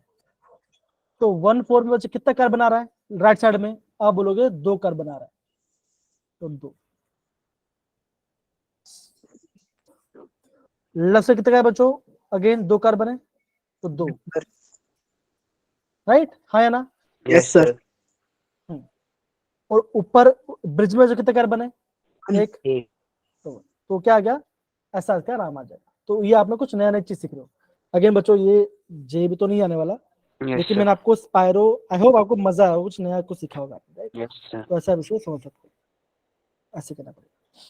तो 1/4 में बच्चा कितना कार्बन आ रहा है राइट साइड में, आप बोलोगे 2 कार्बन आ रहा है, तो 2। लेफ्ट साइड कितना है बच्चों, अगेन 2 कार्बन है, तो 2, राइट, हाँ या ना। Yes sir. और ऊपर ब्रिज में जो कितना कार्बन है, 1, एक तो क्या आ गया, ऐसा क्या नाम आ जाएगा। तो ये आपने कुछ नया नया चीज सीख रहे हो। अगेन बच्चों ये जे भी तो नहीं आने वाला, यस लेकिन सर। मैंने आपको स्पायरो, आई होप आपको मजा आया, कुछ नया कुछ सीखा होगा, राइट। Yes sir. तो ऐसा आप इसको समझ सकते हो, ऐसे करना पड़ेगा।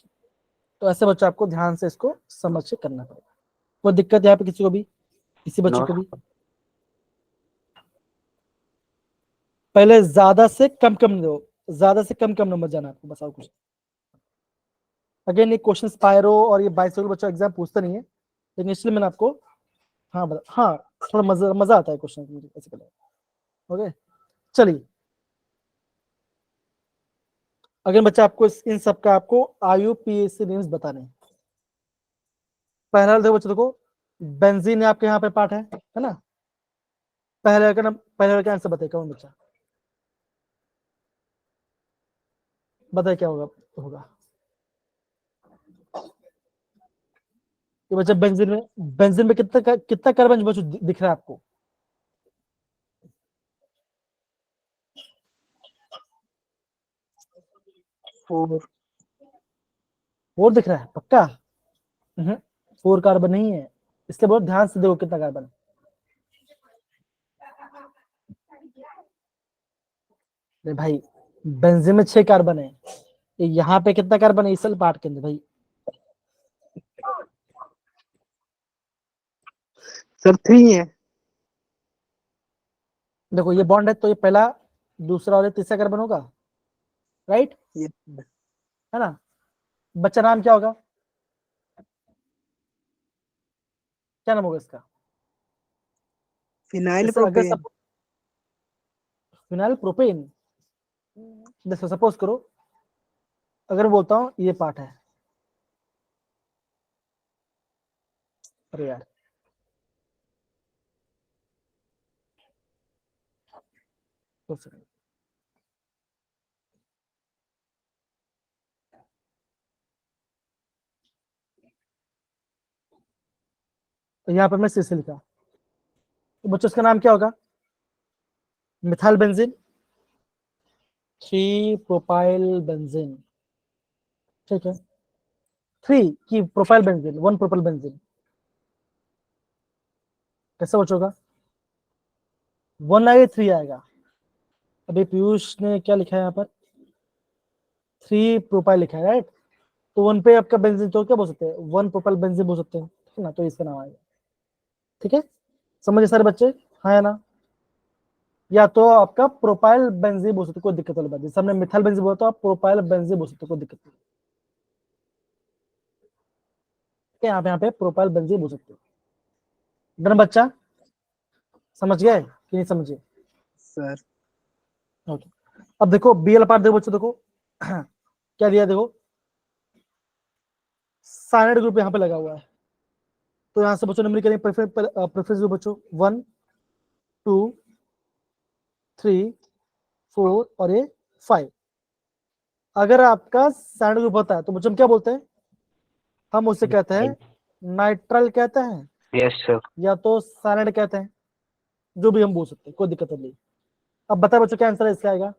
तो ऐसे बच्चों आपको ध्यान से इसको समझ के करना पड़ेगा। कोई दिक्कत यहाँ पे किसी को भी, किसी बच्चे नो को भी। पहले ज्यादा से कम कम दो, ज्यादा से कम कम नंबर जाना आपको, बस और कुछ। अगेन ये क्वेश्चन स्पायरो और ये बाइसाइकिल बच्चों एग्जाम पूछते नहीं है, लेकिन इसलिए मैंने आपको, हाँ बता, हाँ थोड़ा मजा मजा आता है क्वेश्चन मुझे ऐसे करने में। ओके चलिए, अगेन बच्चा आपको इन सब का आपको IUPAC नेम्स बताने हैं। पहला देखो बच्चों, देखो बेंजीन आपके यहाँ पे पार्ट है ना। पहले का आंसर बताइए कौन बच्चा, बताइए क्या होगा, होगा ये बच्चा बेंजीन में कितना कार्बन बच्चों दिख रहा है आपको, 4। 4 दिख रहा है पक्का। 4 कार्बन नहीं है, इसलिए बहुत ध्यान से देखो कितना कार्बन। भाई बेंजीन में 6 कार्बन है, यहाँ पे कितना कार्बन है इस पार्ट के अंदर भाई, सर 3 है। देखो ये बॉन्ड है तो ये पहला, दूसरा और ये तीसरा कार्बन होगा, राइट, ये है ना। बच्चा नाम क्या होगा, क्या नाम होगा इसका, फिनाइल जैसे अगर प्रोपेन। फिनाइल प्रोपेन, जैसे सपोज करो अगर मैं बोलता हूँ ये पार्ट है, अरे यार एक सेकंड। तो यहाँ पर मैं सीसी लिखा, तो बच्चों इसका नाम क्या होगा, मिथाइल बेंजीन, 3 प्रोपाइल बेंजीन, ठीक है। 3 की प्रोपाइल बेंजीन, 1 प्रोपाइल बेंजीन, कैसे बचोगा, 1 आएगा 3 आएगा। अभी पीयूष ने क्या लिखा है यहाँ पर, 3 प्रोपाइल लिखा है, राइट। तो 1 पे आपका बेंजीन तो क्या बोल सकते हैं, 1 प्रोपाइल बेंजीन बोल सकते हैं, ठीक है ना, तो इसका नाम आएगा, ठीक है। समझे सारे बच्चे, हाँ या ना। या तो आपका प्रोपाइल बेंजीन बोल सकते, कोई दिक्कत वाली बात नहीं। जैसे हमने मिथाइल बेंजीन बोला तो आप प्रोपाइल बेंजीन बोल सकते, कोई दिक्कत नहीं। यहाँ पे प्रोपाइल बेंजीन बोल सकते हो। डन बच्चा, समझ गए कि नहीं समझे, सर ओके। अब देखो BL पार्ट देखो बच्चों, देखो क्या दिया, देखो साइनाइड ग्रुप यहाँ पे लगा हुआ है, तो यहाँ से बच्चों नंबर करेंगे प्रेफरेंस ग्रुप बच्चों 1 2 3 4 और ये 5। अगर आपका साइनाइड ग्रुप होता है तो बच्चों हम क्या बोलते हैं, हम उसे कहते हैं नाइट्रल कहते हैं, यस सर। या तो साइनाइड कहते हैं, जो भी हम बोल सकते हैं, कोई दिक्कत नहीं। अब बताए बच्चों क्या आंसर है इसका आएगा,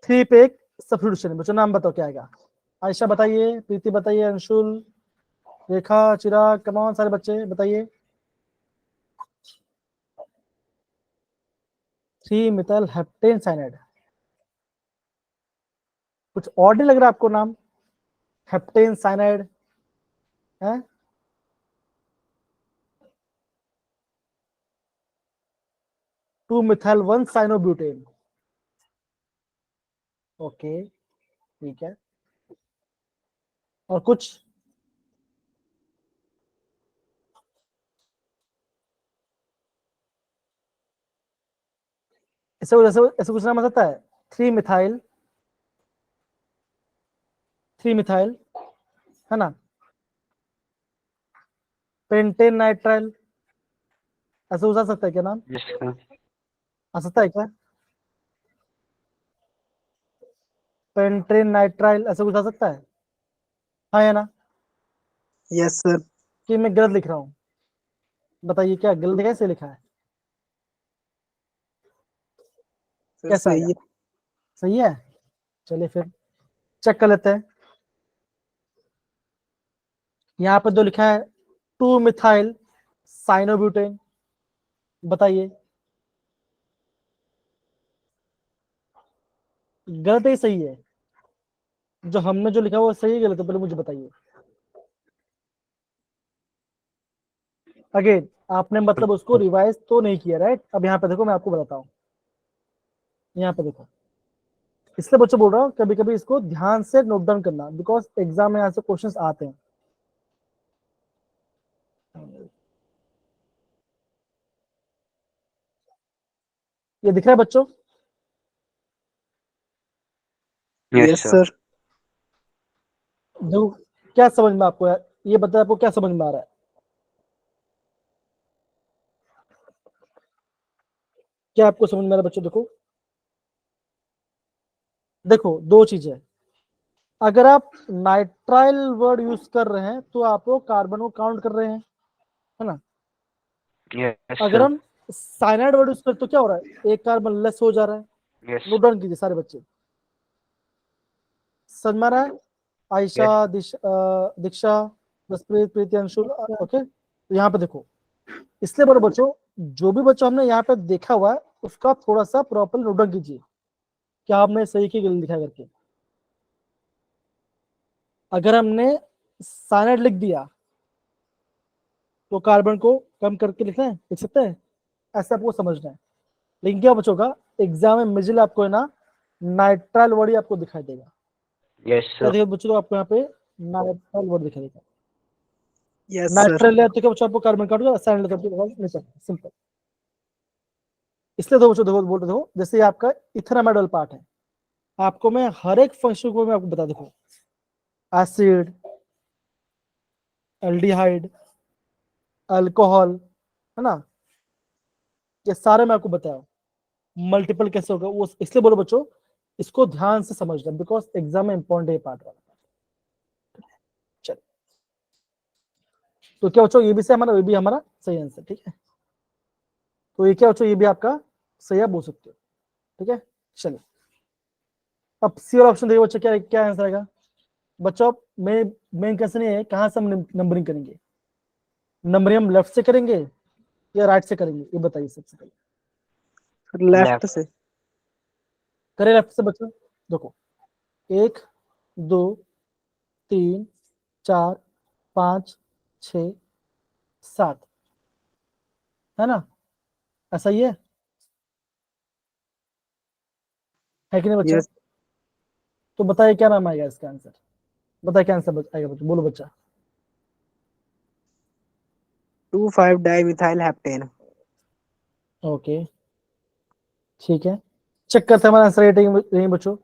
3 पे एक सब्स्टिट्यूशन, बच्चों नाम बताओ क्या आएगा। आयशा बताइए, प्रीति बताइए, अंशुल, रेखा, चिराग, कमान, सारे बच्चे बताइए। 3 मिथाइल हेप्टेन साइनाइड, कुछ और नहीं लग रहा आपको नाम, हेप्टेन साइनाइड है। 2 मिथाइल 1 साइनोब्यूटेन, ओके ठीक है। और कुछ, ऐसे ऐसे ऐसे कुछ नाम आ सकता है, 3 मिथाइल 3 मिथाइल, है ना। पेंटेन नाइट्राइल, ऐसे हो सकता है क्या नाम, यस सर। आ सकता है क्या? पेंटेन नाइट्राइल ऐसे कुछ आ सकता है, हाँ या ना? Yes sir. कि मैं गलत लिख रहा हूँ, बताइए क्या गलत है, कैसे लिखा है, सर कैसा सही आएगा? है। सही है, चलिए फिर चेक कर लेते हैं। यहाँ पे जो लिखा है 2 मिथाइल साइनोब्यूटेन, बताइए गलत है सही है? जो हमने जो लिखा है वो सही है गलत है, पहले मुझे बताइए। अगेन आपने मतलब उसको रिवाइज तो नहीं किया, राइट? अब यहाँ पे देखो मैं आपको बताता हूँ, यहाँ पे देखो, इसलिए बच्चों बोल रहा हूँ कभी कभी इसको ध्यान से नोट डाउन करना, बिकॉज एग्जाम में यहाँ से क्वेश्चंस आते हैं। ये दिख रहा है बच्चों? Yes yes sir. सर। देखो क्या समझ में आपको है, ये बताए आपको क्या समझ में आ रहा है, क्या आपको समझ में आ रहा है बच्चों? देखो देखो दो चीजें, अगर आप नाइट्राइल वर्ड यूज कर रहे हैं तो आप वो कार्बन को काउंट कर रहे हैं, है ना। यस अगर सर। हम साइनाइड वर्ड यूज करते तो क्या हो रहा है, एक कार्बन लेस हो जा रहा है। यस नोट डाउन कीजिए सारे बच्चे, समझ में आ रहा है? आयशा, यस। दीक्षा, जसप्रीत, प्रीति, अंशु, ओके। तो यहाँ पे देखो, इसलिए बड़े बच्चों जो भी बच्चों हमने यहाँ पे देखा हुआ है उसका थोड़ा सा प्रॉपर नोट डाउन कीजिए, क्या आपने सही की गलत लिखा करके। अगर हमने साइनाइड लिख दिया तो कार्बन को कम करके लिखना है, लिख सकते हैं, ऐसा आपको समझना है। लेकिन क्या बच्चों एग्जाम में मिजिल आपको है ना नाइट्राइल वर्ड ही आपको दिखाई देगा। यस क्या सर। देखो बच्चों आपको यहाँ पे नाइट्राइल वर्ड दिखाई देगा। Yes sir. नाइट्राइल है तो क्या बच्चों आपको कार्बन काट दो, साइनाइड तो आपको नहीं सकते, सिंपल। इसलिए दो बच्चों देखो बोल रहे हो, जैसे ये आपका इथेनामाइड वाला पार्ट है, आपको मैं हर एक फंक्शन को मैं आपको बता, देखो एसिड, एल्डिहाइड, अल्कोहल, है ना, ये सारे मैं आपको बताया, मल्टीपल कैसे होगा वो, इसलिए बोलो बच्चों इसको ध्यान से समझना, बिकॉज एग्जाम में इंपॉर्टेंट है पार्ट वाला। चलो तो क्या बच्चों ये भी से हमारा, ये भी हमारा सही आंसर, ठीक है। तो ये क्या बच्चों ये भी आपका सही आप बोल सकते हो, ठीक है। चलिए अब सी वाला ऑप्शन देखिए बच्चों, क्या क्या आंसर आएगा बच्चों? मेन मेन क्वेश्चन ये है कहाँ से हम नंबरिंग करेंगे, नंबरिंग हम लेफ्ट से करेंगे या राइट से करेंगे, ये बताइए सबसे पहले। Sir left left. से। करें लेफ्ट से बच्चों, देखो 1 2 3 4 5 6 7, है ना, ऐसा ही है कि नहीं बच्चा? यस। तो बताइए क्या नाम आएगा इसका आंसर, बताइए क्या आंसर आएगा बच्चा, बोलो बच्चा। 2,5 डाइमिथाइल हेप्टेन। ओके ठीक है, चेक करते हैं हमारा आंसर रेटिंग बच्चों,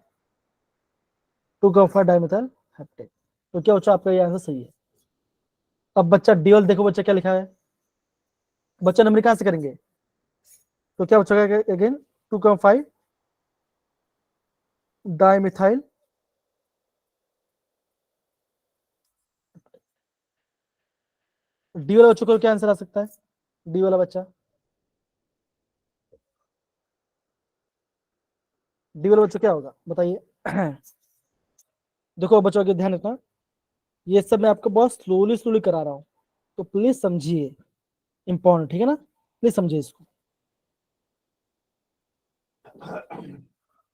2 डाइमिथाइल हेप्टेन। तो क्या बच्चा आपका ये आंसर सही है। अब बच्चा ड्यूअल देखो बच्चा क्या लिखा है, बच्चा नंबर कहां से करेंगे, तो क्या बच्चा अगेन 2,5 डाइमिथाइल, डी वाला बच्चों को क्या आंसर आ सकता है, डी वाला बच्चा, डी वाला बच्चों क्या होगा बताइए। देखो बच्चों के ध्यान रखना, ये सब मैं आपको बहुत स्लोली स्लोली करा रहा हूँ, तो प्लीज समझिए, इंपॉर्टेंट, ठीक है ना, प्लीज समझिए इसको।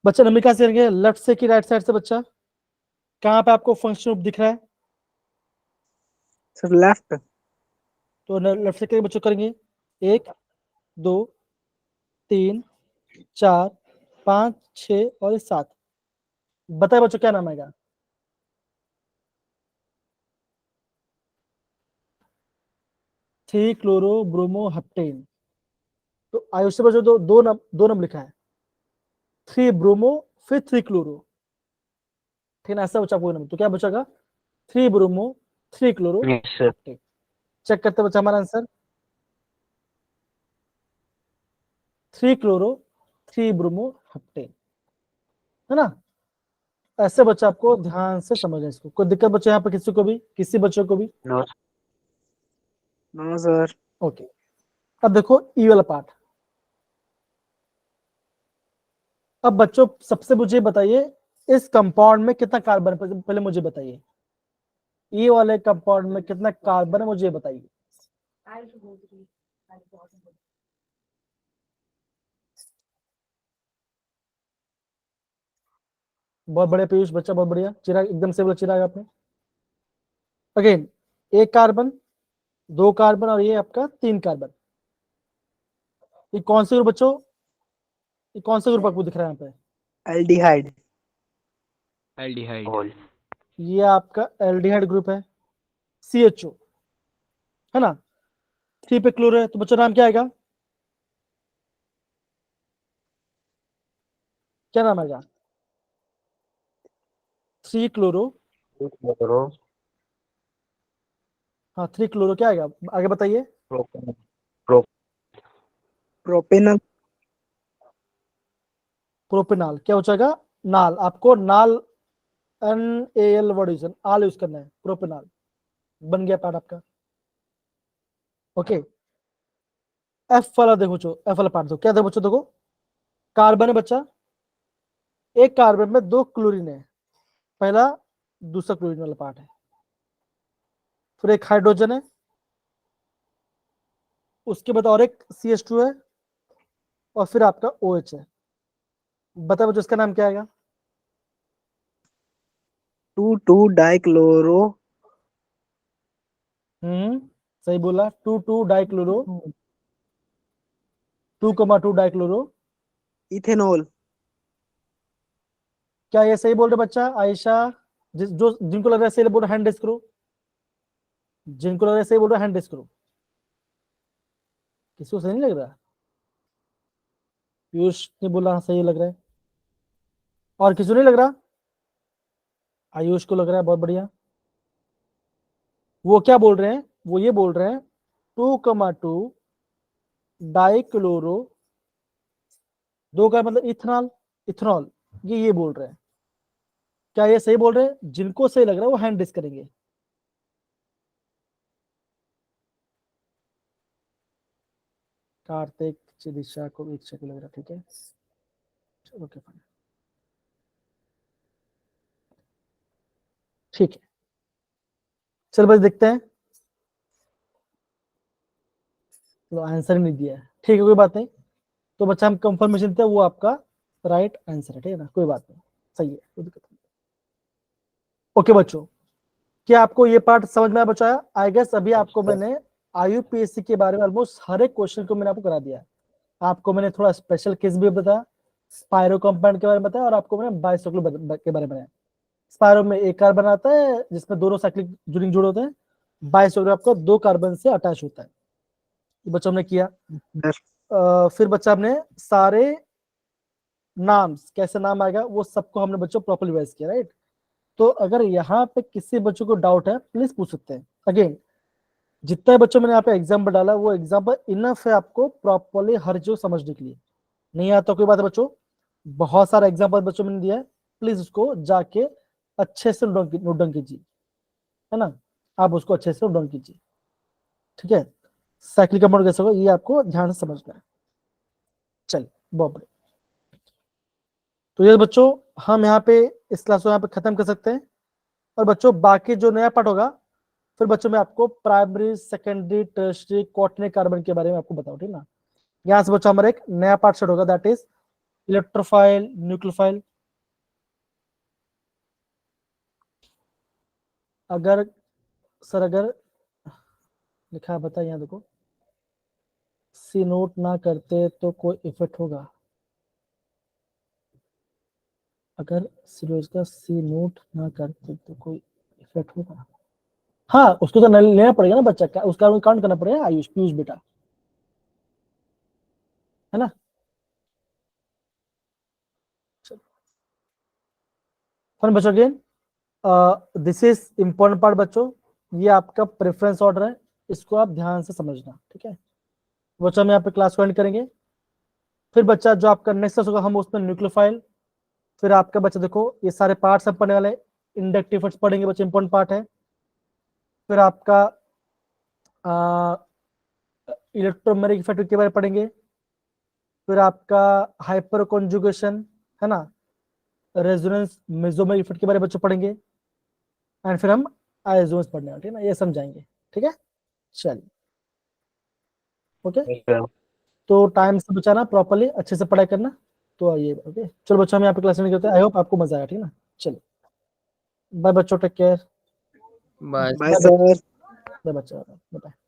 बच्चा नंबर कहां से करेंगे, लेफ्ट से कि राइट साइड से बच्चा, कहाँ पे आपको फंक्शन ग्रुप दिख रहा है, सर लेफ्ट। तो लेफ्ट से करेंगे बच्चों, करेंगे 1 2 3 4 5 6 और 7, बताए बच्चों क्या नाम आएगा, थ्री क्लोरो ब्रोमो हेप्टेन। तो आयुष बच्चों दो नंबर लिखा है, 3 ब्रोमो फिर 3 क्लोरो, ठीक है, ऐसा बचा कोई नंबर, तो क्या बचेगा 3 bromo 3 chloro Yes, sir. Check करते बच्चा हमारा आंसर 3 क्लोरो 3 ब्रोमो हेप्टेन, है ना। ऐसे बच्चा आपको ध्यान से समझना है इसको। कोई दिक्कत बच्चे यहाँ पे किसी को भी, किसी बच्चों को भी? No. No, sir. ओके, अब देखो ई वाला पार्ट। अब बच्चों सबसे मुझे बताइए इस कंपाउंड में कितना कार्बन है, पहले मुझे बताइए ई वाले कंपाउंड में कितना कार्बन है, मुझे बताइए। बहुत बढ़िया पीयूष बच्चा, बहुत बढ़िया। चिराग एकदम से बोला चिराग आपने। अगेन, एक कार्बन, 2 कार्बन और ये आपका 3 कार्बन। ये कौन से ग्रुप बच्चों, ये कौन सा ग्रुप आपको दिख रहा है यहाँ पे? Aldehyde. एल्डिहाइड। All. ये आपका एल्डिहाइड ग्रुप है, CHO, है ना। 3 पे क्लोरो है, तो बच्चों नाम क्या आएगा, क्या नाम आएगा? 3 क्लोरो, Chloro. हाँ 3 क्लोरो क्या आएगा, आगे बताइए। Propane. Propanol. प्रोपेनाल, क्या हो जाएगा, नाल। आपको नाल NaL वर्ड यूज, आल यूज करना है, प्रोपेनाल बन गया पार्ट आपका। ओके, एफ वाला देखो बच्चों, एफ वाला पार्ट देखो, क्या देखो बच्चों, देखो कार्बन है बच्चा, एक कार्बन में 2 क्लोरीन है, पहला दूसरा क्लोरीन वाला पार्ट है, फिर एक हाइड्रोजन है, उसके बाद और एक CH2 है, और फिर आपका OH है। बता बच्चों इसका नाम क्या आएगा? 2,2-dichloro. सही बोला, 2,2 डाइक्लोरो, 2,2 डाइक्लोरो। Ethanol. क्या ये सही बोल रहे बच्चा? आयशा, जो जिनको लग रहा है सही बोल रहे हैंड रेस करो, जिनको लग रहा है सही बोल रहे हैंड रेस करो। किसी को सही नहीं लग रहा? पीयूष ने बोला हाँ, सही लग रहा है। और किसी को नहीं लग रहा? आयुष को लग रहा है, बहुत बढ़िया। वो क्या बोल रहे हैं, वो ये बोल रहे हैं 2,2 डाइक्लोरो, 2 का मतलब इथेनॉल, इथेनॉल, ये बोल रहे हैं। क्या ये सही बोल रहे हैं? जिनको सही लग रहा है वो हैंड रेस करेंगे। कार्तिक, चिदिशा को एक सेकंड लग रहा है, ठीक है, ओके फाइन, ठीक है। चल बस देखते हैं, तो आंसर नहीं दिया है, ठीक है कोई बात नहीं। तो बच्चा हम कंफर्मेशन देते हैं, वो आपका राइट आंसर है, ठीक है ना, कोई बात नहीं, सही है, कोई दिक्कत नहीं। ओके बच्चों, क्या आपको ये पार्ट समझ में आया बच्चा? आई गेस अभी आपको मैंने IUPAC के बारे में ऑलमोस्ट हर एक क्वेश्चन को मैंने आपको करा दिया है। आपको मैंने थोड़ा स्पेशल केस भी बताया, स्पायरो कंपाउंड के बारे में बताया, और आपको मैंने बाइसाइक्लो के बारे में बताया। स्पायरो में एक कार्बन आता है जिसमें दोनों साइक्लिक जुड़िंग जुड़ होते हैं, बाइसाइक्लो आपको 2 कार्बन से अटैच होता है। ये बच्चा हमने किया। Yes. फिर बच्चा हमने सारे नाम, कैसे नाम आएगा वो सबको हमने बच्चों प्रॉपर्ली रिवाइज किया, राइट। तो अगर यहाँ पे किसी बच्चों को डाउट है प्लीज पूछ सकते हैं। अगेन, जितने बच्चों मैंने यहाँ पे एग्जाम्पल डाला वो एग्जाम्पल इनफ है आपको प्रॉपर्ली हर चीज समझने के लिए। नहीं आता कोई बात है बच्चों, बहुत सारा एग्जाम्पल बच्चों मैंने दिया है, प्लीज उसको जाके अच्छे से नोट डाउन कीजिए, है ना। आप उसको अच्छे से नोट डाउन कीजिए, ठीक है। साइक्लिक कंपाउंड कैसे होगा ये आपको ध्यान से समझना है। चलिए बहुत बढ़िया। तो ये बच्चों हम यहाँ पे इस क्लास को यहाँ पे खत्म कर सकते हैं, और बच्चों बाकी जो नया पार्ट होगा फिर बच्चों मैं आपको primary secondary tertiary quaternary carbon के बारे में आपको बताऊं, ठीक ना। यहाँ से बच्चों हमारा एक नया पार्ट स्टार्ट होगा, दैट इज इलेक्ट्रोफाइल, न्यूक्लियोफाइल। अगर सर अगर लिखा है बता, यहाँ देखो, सी नोट ना करते तो कोई इफेक्ट होगा? अगर सीरोज का सी नोट ना करते तो कोई इफेक्ट होगा? हाँ, उसको तो लेना पड़ेगा ना बच्चा का, उसका काउंट करना पड़ेगा आयुष, पीयूष बेटा, है ना। फन बच्चों again, this is important part बच्चों, ये आपका प्रेफरेंस ऑर्डर है, इसको आप ध्यान से समझना, ठीक है बच्चों। हम यहाँ पे क्लास को एंड करेंगे। फिर बच्चा जो आपका नेक्स्ट होगा, हम उसमें न्यूक्लियोफाइल, फिर आपका बच्चा देखो ये सारे पार्ट्स हम पढ़ने वाले, इंडक्टिव इफेक्ट्स पढ़ेंगे बच्चे, इंपॉर्टेंट पार्ट है। फिर आपका इलेक्ट्रोमैग्नेटिक इफेक्ट के बारे में पढ़ेंगे। फिर आपका हाइपर कॉन्जुगेशन है ना, रेजोनेंस मेसोमेरिक इफेक्ट के बारे में बच्चों पढ़ेंगे। एंड फिर हम आइसोटोप्स पढ़ने वाले, ठीक है ना, ये समझाएंगे, ठीक है चलिए ओके। तो टाइम से बचाना, प्रॉपर्ली अच्छे से पढ़ाई करना। तो आइए ओके, चलो बच्चों हम यहाँ पे क्लास में करते हैं। आई होप आपको मजा आया, ठीक है ना। चलो बाय बच्चों, टेक केयर। बस बाय सर। बाय बच्चों, बाय।